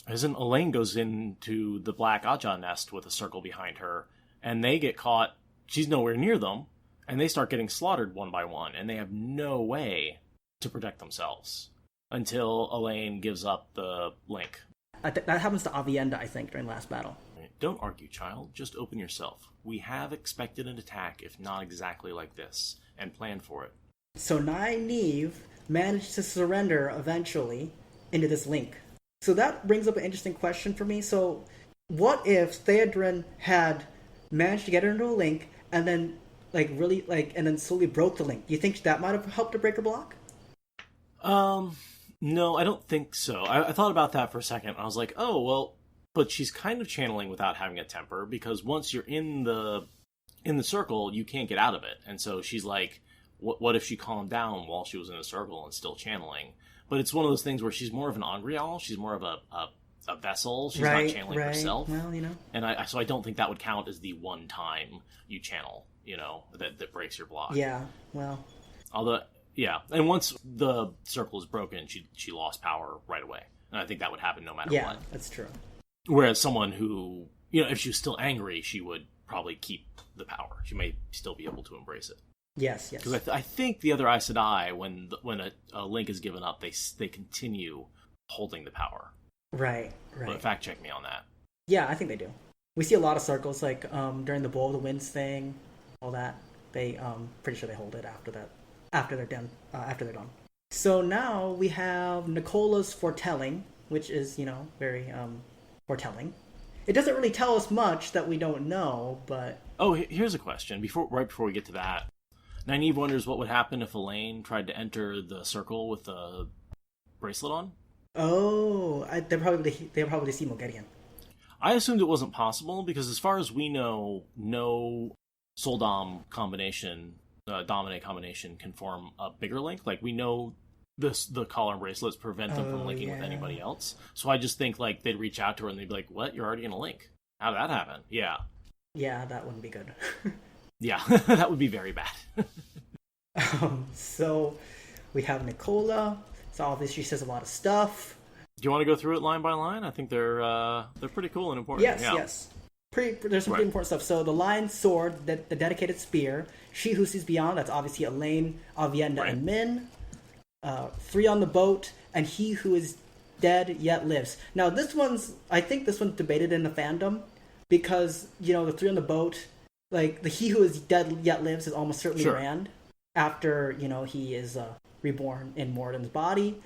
isn't Elaine goes into the Black Aja nest with a circle behind her, and they get caught. She's nowhere near them, and they start getting slaughtered one by one, and they have no way to protect themselves until Elaine gives up the link. That happens to Avienda, I think, during the last battle. Don't argue, child. Just open yourself. We have expected an attack, if not exactly like this, and planned for it. So Nynaeve managed to surrender eventually into this link. So that brings up an interesting question for me. So what if Theoden had managed to get her into a link and then and then slowly broke the link? Do you think that might have helped to break her block? No, I don't think so. I thought about that for a second. I was like, oh, well, but she's kind of channeling without having a temper, because once you're in the circle, you can't get out of it. And so she's like, what if she calmed down while she was in the circle and still channeling? But it's one of those things where she's more of an Angreal. She's more of a vessel. She's not channeling herself. Well, And so I don't think that would count as the one time you channel, that breaks your block. Yeah, well. Although, yeah. And once the circle is broken, she lost power right away. And I think that would happen no matter what. Yeah, that's true. Whereas someone who, if she was still angry, she would probably keep the power. She may still be able to embrace it. Yes. Because I think the other Aes Sedai, when a link is given up, they continue holding the power. Right. But fact check me on that. Yeah, I think they do. We see a lot of circles, like during the Bowl of the Winds thing, all that. They pretty sure they hold it after that, after they're done. So now we have Nicola's foretelling, which is very foretelling. It doesn't really tell us much that we don't know, but here's a question. Right before we get to that. Nynaeve wonders what would happen if Elaine tried to enter the circle with the bracelet on. Oh, they're probably see Moghedien. I assumed it wasn't possible because, as far as we know, no Soul-Dom combination, Dominate combination can form a bigger link. Like, we know the collar and bracelets prevent them from linking with anybody else. So I just think they'd reach out to her and they'd be like, "What? You're already in a link? How did that happen?" Yeah. Yeah, that wouldn't be good. Yeah, that would be very bad. So we have Nicola. So obviously she says a lot of stuff. Do you want to go through it line by line? I think they're pretty cool and important. Yes. There's some pretty important stuff. So the Lion's Sword, the dedicated spear. She Who Sees Beyond. That's obviously Elaine, Avienda, and Min. 3 on the boat, and He Who Is Dead Yet Lives. Now I think this one's debated in the fandom, because the 3 on the boat. Like, the He Who Is Dead Yet Lives is almost certainly Rand after, he is reborn in Moradin's body.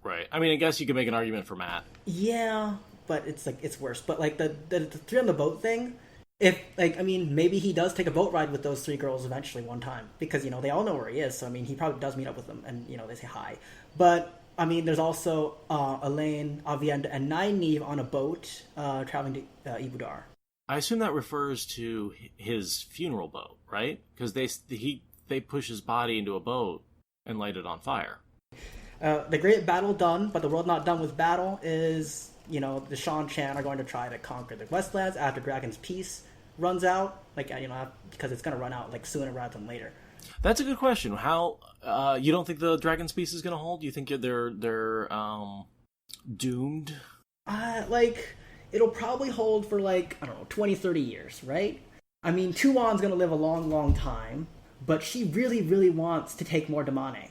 Right. I mean, I guess you could make an argument for Matt. Yeah, but it's worse. But, the 3 on the boat thing, maybe he does take a boat ride with those 3 girls eventually one time. Because, they all know where he is. So, he probably does meet up with them and, they say hi. But, there's also Elaine, Avienda, and Nynaeve on a boat traveling to Ibudar. I assume that refers to his funeral boat, right? Because they push his body into a boat and light it on fire. The great battle done, but the world not done with battle is, the Shan-Chan are going to try to conquer the Westlands after Dragon's Peace runs out. Because it's going to run out, sooner rather than later. That's a good question. How, you don't think the Dragon's Peace is going to hold? Do you think they're doomed? It'll probably hold for 20, 30 years, right? Tuon's going to live a long, long time, but she really, really wants to take more Damane.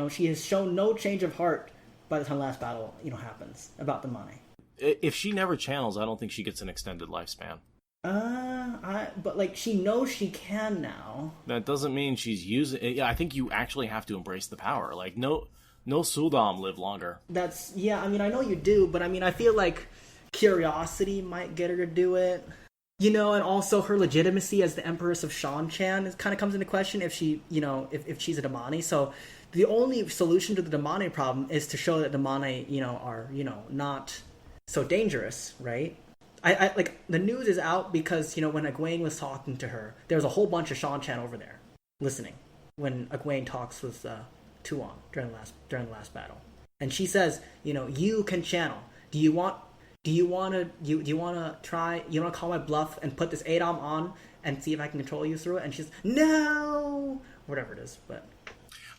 She has shown no change of heart by the time the last battle, happens about Damane. If she never channels, I don't think she gets an extended lifespan. But she knows she can now. That doesn't mean she's using. Yeah, I think you actually have to embrace the power. No Soul-Dom live longer. I know you do, but I feel like curiosity might get her to do it. And also her legitimacy as the Empress of Shan-Chan kind of comes into question if she, if she's a Damane. So the only solution to the Damane problem is to show that Damane, are, not so dangerous, right? I the news is out because, when Egwene was talking to her, there was a whole bunch of Shan-Chan over there listening when Egwene talks with Tuon during the last battle. And she says, you can channel. Do you want to try? You want to call my bluff and put this Adom on and see if I can control you through it? And she's no, whatever it is. But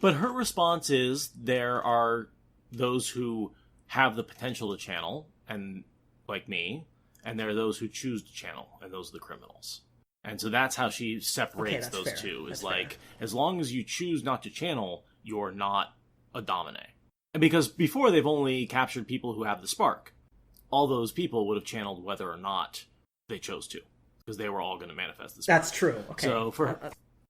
But her response is there are those who have the potential to channel, and like me, and there are those who choose to channel, and those are the criminals. And so that's how she separates those fair. Two. Is like, as long as you choose not to channel, you're not a Domine. And because before they've only captured people who have the spark. All those people would have channeled whether or not they chose to. Because they were all going to manifest the spark. That's true. Okay. So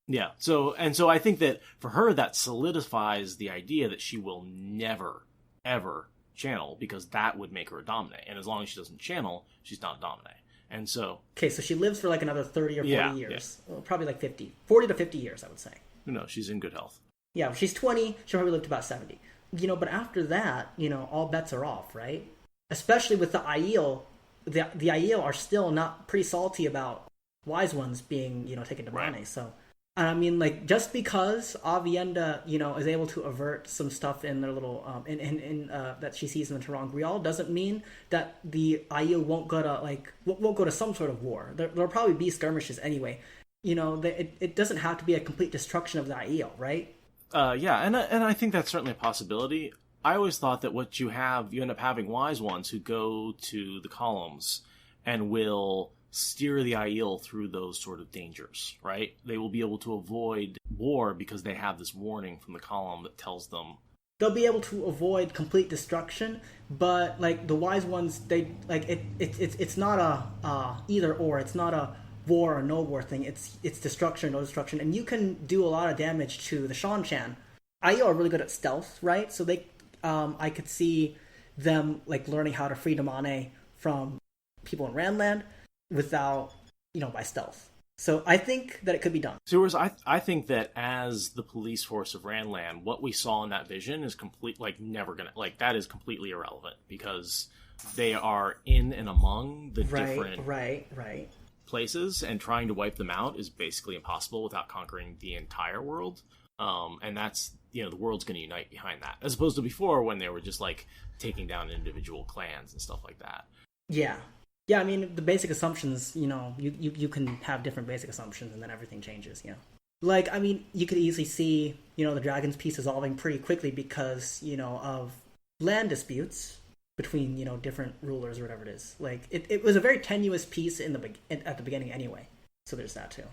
yeah. So I think that for her, that solidifies the idea that she will never, ever channel, because that would make her a Domine. And as long as she doesn't channel, she's not a Domine. And so... Okay, so she lives for like another 30 or 40 years. Yeah. Well, probably like 50. 40 to 50 years, I would say. No, she's in good health. Yeah, if she's 20, she'll probably live to about 70. But after that, all bets are off, right? Especially with the Aiel. The Aiel are still not pretty salty about Wise Ones being, taken to Mane. Right. So, I mean, like, just because Avienda, is able to avert some stuff in their little, that she sees in the Tel'aran'rhiod doesn't mean that the Aiel won't go to some sort of war. There'll probably be skirmishes anyway. It doesn't have to be a complete destruction of the Aiel, right? Yeah, and I think that's certainly a possibility. I always thought that what you end up having Wise Ones who go to the columns and will steer the Aiel through those sort of dangers, right? They will be able to avoid war because they have this warning from the column that tells them. They'll be able to avoid complete destruction, but like the Wise Ones, they like it's not a either or. It's not a war or no war thing. It's destruction or no destruction, and you can do a lot of damage to the Shan-Chan. Aiel are really good at stealth, right? So they, I could see them like learning how to free Damane from people in Randland without, by stealth. So I think that it could be done. So whereas I think that as the police force of Randland, what we saw in that vision is that is completely irrelevant, because they are in and among the different places, and trying to wipe them out is basically impossible without conquering the entire world. And that's, the world's going to unite behind that, as opposed to before when they were just like taking down individual clans and stuff like that. Yeah. Yeah, I mean, the basic assumptions, you can have different basic assumptions and then everything changes, Like, I mean, you could easily see, the Dragon's Peace dissolving pretty quickly because, of land disputes between, different rulers or whatever it is. Like, it was a very tenuous peace at the beginning anyway. So there's that too.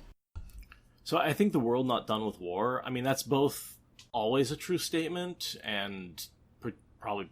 So I think the world not done with war, I mean, that's both always a true statement and probably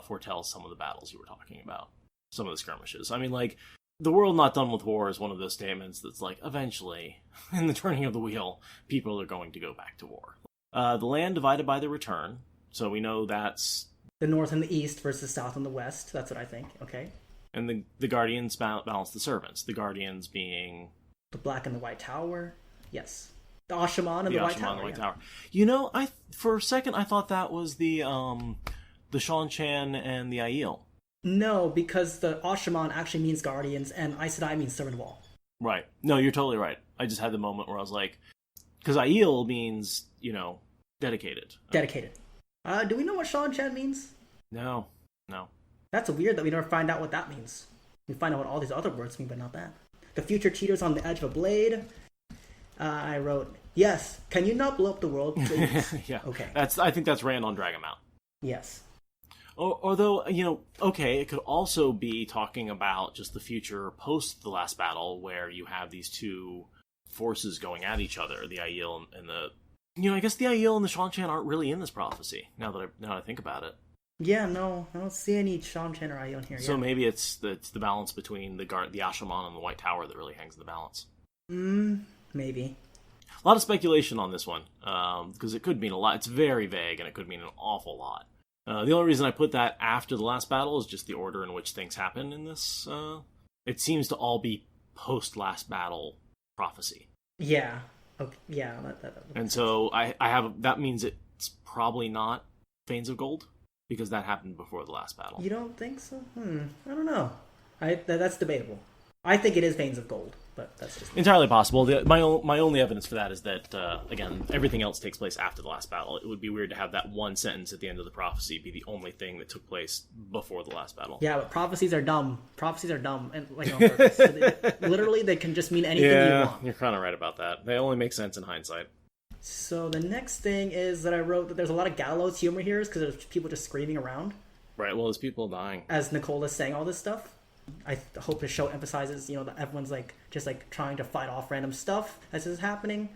foretells some of the battles you were talking about. Some of the skirmishes. I mean, like, the world not done with war is one of those statements that's like, eventually, in the turning of the wheel, people are going to go back to war. The land divided by the return, so we know that's... The north and the east versus south and the west, that's what I think, okay. And the Guardians balance the servants, the Guardians being... The Black and the White Tower, yes. The Ashaman and the White Tower. And the White Tower. For a second, I thought that was the Shan-Chan and the Aiel. No, because the Ashaman actually means guardians, and Aes Sedai means servant wall. Right. No, you're totally right. I just had the moment where I was like... Because Aiel means, dedicated. Dedicated. Do we know what Shan-Chan means? No. That's weird that we never find out what that means. We find out what all these other words mean, but not that. The future cheaters on the edge of a blade. I wrote, yes, can you not blow up the world, please? Yeah. Okay. I think that's Rand on Dragonmount. Yes. Although, it could also be talking about just the future post the last battle, where you have these two forces going at each other, the Aiel and the... I guess the Aiel and the Shan-Chan aren't really in this prophecy, now that I think about it. Yeah, no, I don't see any Shan-Chan or Aiel here. So maybe it's the balance between the Ashaman and the White Tower that really hangs in the balance. Maybe. A lot of speculation on this one, because it could mean a lot. It's very vague, and it could mean an awful lot. The only reason I put that after the last battle is just the order in which things happen in this. It seems to all be post-last battle prophecy. Yeah. Okay. Yeah. And so I have that means it's probably not Veins of Gold, because that happened before the last battle. You don't think so? I don't know. That's debatable. I think it is Veins of Gold, but that's just entirely possible. My only evidence for that is that again, everything else takes place after the last battle. It would be weird to have that one sentence at the end of the prophecy be the only thing that took place before the last battle. Yeah, but prophecies are dumb. And like on purpose. So literally, they can just mean anything you want. You're kind of right about that. They only make sense in hindsight. So the next thing is that I wrote that there's a lot of gallows humor here because there's people just screaming around. Right, well, there's people dying. As Nicola's saying all this stuff. I hope the show emphasizes, that everyone's just trying to fight off random stuff as this is happening.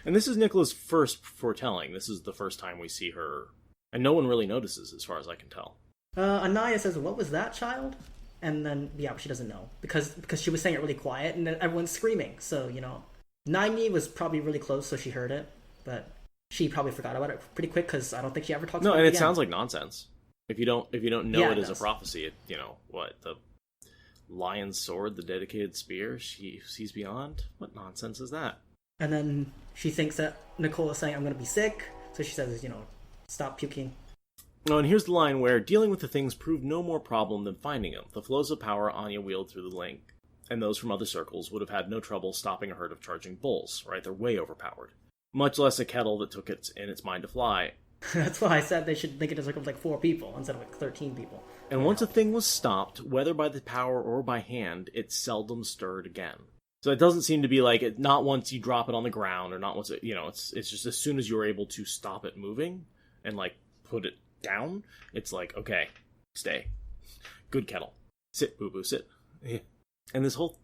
And this is Nicola's first foretelling. This is the first time we see her, and no one really notices, as far as I can tell. Anaya says, "What was that, child?" And then, she doesn't know because she was saying it really quiet, and then everyone's screaming. So Nynaeve was probably really close, so she heard it, but she probably forgot about it pretty quick because I don't think she ever talks about it. No, and it again. sounds like nonsense. If you don't know it as a prophecy, the lion's sword, the dedicated spear, she sees beyond. What nonsense is that? And then she thinks that Nicola's saying, "I'm going to be sick," so she says, "Stop puking." Oh, and here's the line where dealing with the things proved no more problem than finding them. The flows of power Anya wheeled through the link, and those from other circles would have had no trouble stopping a herd of charging bulls, right? They're way overpowered. Much less a kettle that took it in its mind to fly. That's why I said they should make it a circle of 4 people instead of 13 people. And once a thing was stopped, whether by the power or by hand, it seldom stirred again. So it doesn't seem to be not once you drop it on the ground, or not once it's just as soon as you're able to stop it moving and put it down, it's okay, stay. Good kettle. Sit, boo-boo, sit. Yeah. And this whole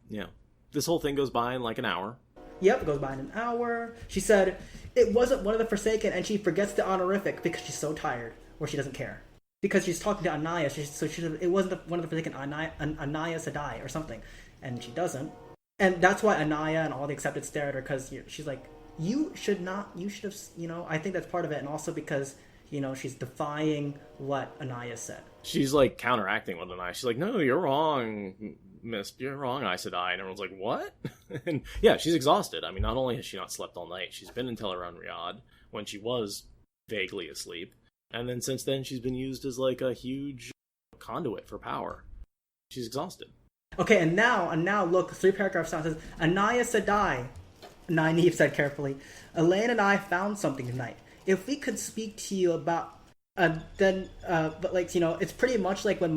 thing goes by in an hour. Yep, it goes by in an hour. She said it wasn't one of the Forsaken, and she forgets the honorific because she's so tired, or she doesn't care. Because she's talking to Anaya, she said it wasn't one of the Forsaken, Anaya Sedai or something, and she doesn't. And that's why Anaya and all the Accepted stare at her, because she's like, you should have, I think that's part of it, and also because, she's defying what Anaya said. She's counteracting with Anaya. She's like, no, you're wrong, miss, you're wrong, Aes Sedai. And everyone's like, what? And yeah, she's exhausted. I mean, not only has she not slept all night, she's been in Tel'aran'rhiod when she was vaguely asleep. And then since then, she's been used as a huge conduit for power. She's exhausted. Okay, and now, look, 3 paragraphs down, it says, Anaya Sedai, Nynaeve said carefully, Elaine and I found something tonight. If we could speak to you about, but it's pretty much like when,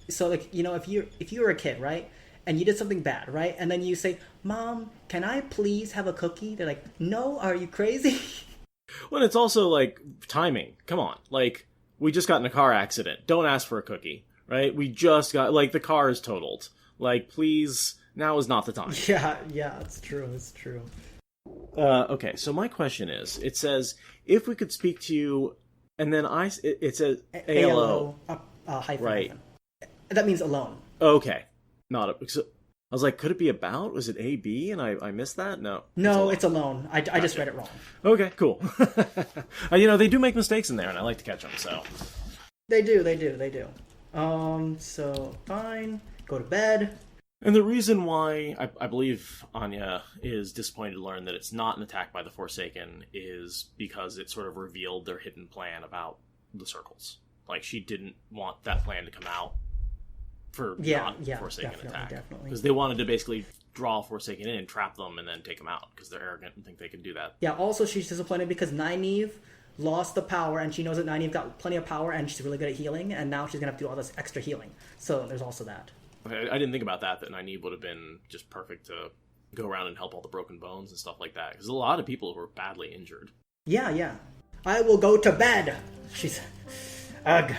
if you were a kid, right, and you did something bad, right, and then you say, Mom, can I please have a cookie? They're like, no, are you crazy? Well, it's also, timing. Come on. We just got in a car accident. Don't ask for a cookie, right? We just got, the car is totaled. Please, now is not the time. Yeah, it's true. Okay, so my question is, it says, if we could speak to you, and then it says ALO. Hyphen. Right. Hyphen. That means alone. Okay. So, I was like, could it be about? Was it AB and I missed that? No. It's alone. I just read it wrong. Okay, cool. They do make mistakes in there, and I like to catch them, so. They do. So, fine. Go to bed. And the reason why I believe Anya is disappointed to learn that it's not an attack by the Forsaken is because it sort of revealed their hidden plan about the circles. She didn't want that plan to come out for Forsaken attack. Definitely. Because they wanted to basically draw Forsaken in, trap them, and then take them out, because they're arrogant and think they can do that. Yeah, also she's disappointed because Nynaeve lost the power, and she knows that Nynaeve got plenty of power, and she's really good at healing, and now she's going to have to do all this extra healing. So there's also that. I didn't think about that Nynaeve would have been just perfect to go around and help all the broken bones and stuff like that, because a lot of people were badly injured. Yeah. I will go to bed, she said. Ugh.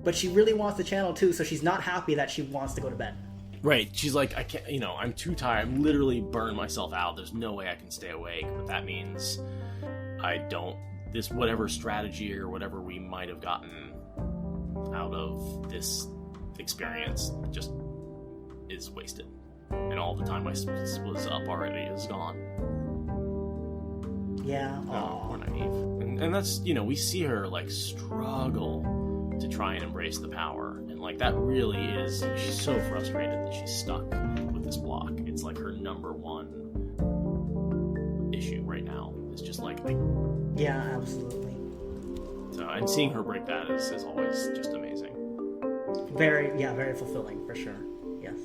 But she really wants the channel too, so she's not happy that she wants to go to bed. Right. She's like, I can't, I'm too tired. I'm literally burned myself out. There's no way I can stay awake. But that means whatever strategy or whatever we might have gotten out of this experience just is wasted. And all the time I was up already is gone. Yeah. Oh, poor Nynaeve. And that's, we see her, struggle to try and embrace the power, and that really is, she's so frustrated that she's stuck with this block. It's her number one issue right now. It's just yeah, absolutely. So, and seeing her break that is always just amazing. Very fulfilling for sure. Yes.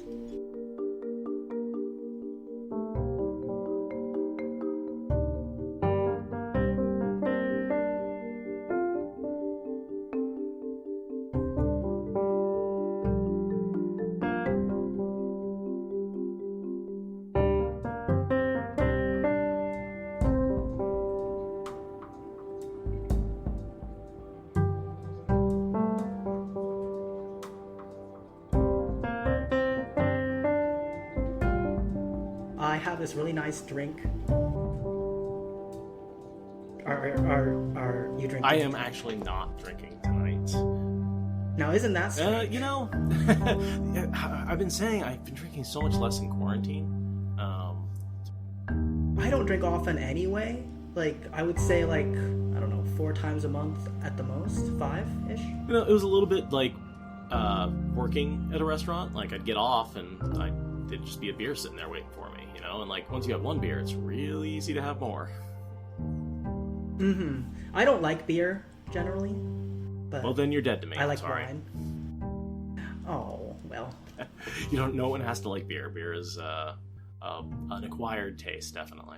I have this really nice drink. Are you drinking? I am actually not drinking tonight. Now, isn't that strange? I've been saying I've been drinking so much less in quarantine. I don't drink often anyway. Like, I would say, like, I don't know, 4 times a month at the most, 5-ish. It was a little bit like working at a restaurant. Like, I'd get off and there'd just be a beer sitting there waiting for me, And like, once you have one beer, it's really easy to have more. Mm-hmm. I don't like beer, generally. But well, then you're dead to me. I like Sorry. wine. Oh, well. You don't. No one has to like beer. Beer is an acquired taste, definitely.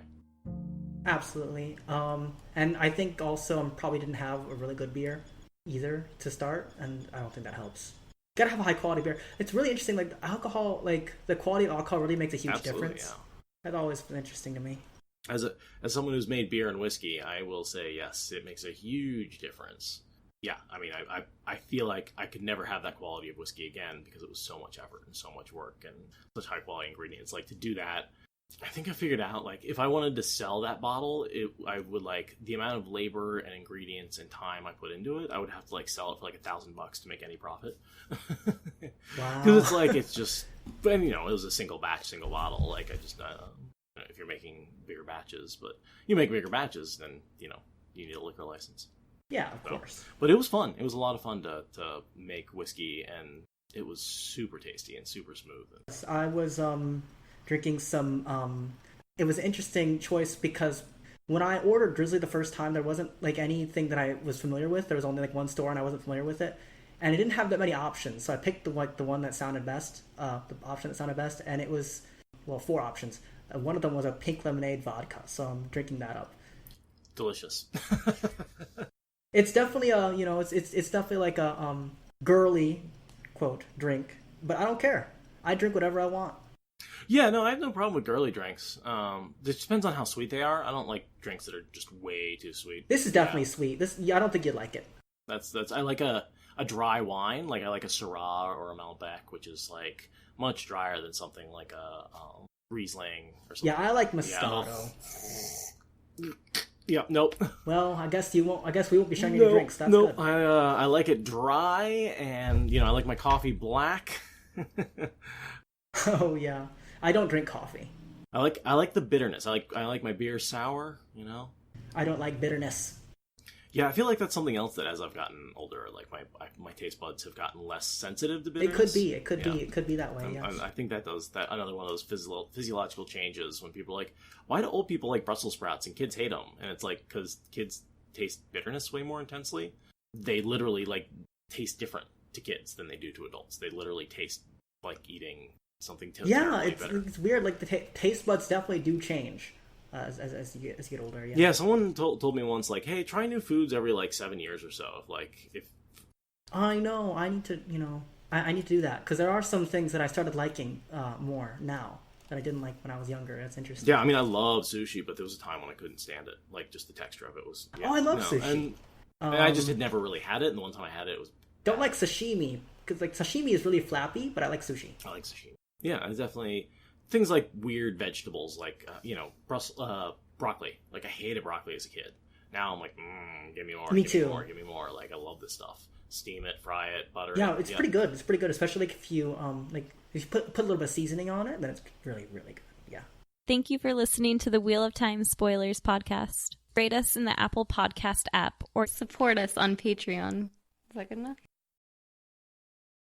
Absolutely. And I think also I probably didn't have a really good beer either to start, and I don't think that helps. Gotta have a high quality beer. It's really interesting. Like alcohol, like the quality of alcohol really makes a huge difference. Yeah. That's always been interesting to me. As someone who's made beer and whiskey, I will say yes, it makes a huge difference. Yeah, I mean, I feel like I could never have that quality of whiskey again because it was so much effort and so much work and such high quality ingredients. Like, to do that, I think I figured out, like, if I wanted to sell that bottle, I would, like, the amount of labor and ingredients and time I put into it, I would have to, like, sell it for, like, $1,000 to make any profit. Wow. Because it's, like, it's just, and, it was a single batch, single bottle. Like, I just, if you're making bigger batches, but you make bigger batches, then, you need a liquor license. Yeah, of course. But it was fun. It was a lot of fun to make whiskey, and it was super tasty and super smooth. I was drinking some. It was an interesting choice because when I ordered Drizzly the first time, there wasn't like anything that I was familiar with. There was only like one store, and I wasn't familiar with it, and it didn't have that many options. So I picked the one that sounded best, the option that sounded best, and it was 4 options. One of them was a pink lemonade vodka, so I'm drinking that up. Delicious. It's definitely it's definitely like a girly quote drink, but I don't care. I drink whatever I want. Yeah, no, I have no problem with girly drinks. It depends on how sweet they are. I don't like drinks that are just way too sweet. This is definitely sweet. I don't think you'd like it. That's I like a dry wine. Like, I like a Syrah or a Malbec, which is like much drier than something like a Riesling or something. Yeah, I like Moscato. Yeah, nope. Well, I guess we won't be sharing any drinks. That's good. I like it dry, and I like my coffee black. Oh yeah, I don't drink coffee. I like the bitterness. I like my beer sour. I don't like bitterness. Yeah, I feel like that's something else that as I've gotten older, like my taste buds have gotten less sensitive to bitterness. It could be that way. Yes. I think that another one of those physiological changes when people are like, why do old people like Brussels sprouts and kids hate them? And it's like, because kids taste bitterness way more intensely. They literally like taste different to kids than they do to adults. They literally taste like eating something. Yeah, it's weird. Like the taste buds definitely do change. As you get older, yeah. Yeah, someone told me once, like, hey, try new foods every like 7 years or so. Like, if I know, I need to, I need to do that because there are some things that I started liking more now that I didn't like when I was younger. That's interesting. Yeah, I mean, I love sushi, but there was a time when I couldn't stand it. Like, just the texture of it was. Yeah, I love sushi, and I just had never really had it. And the one time I had it, was don't like sashimi because like sashimi is really flappy, but I like sushi. I like sashimi. Yeah, I definitely. Things like weird vegetables, like, broccoli. Like, I hated broccoli as a kid. Now I'm like, give me more. Me give too. Me more, give me more. Like, I love this stuff. Steam it, fry it, butter it. Yeah, it's pretty good. It's pretty good, especially like if you if you put a little bit of seasoning on it, then it's really, really good. Yeah. Thank you for listening to the Wheel of Time Spoilers podcast. Rate us in the Apple Podcast app or support us on Patreon. Is that good enough?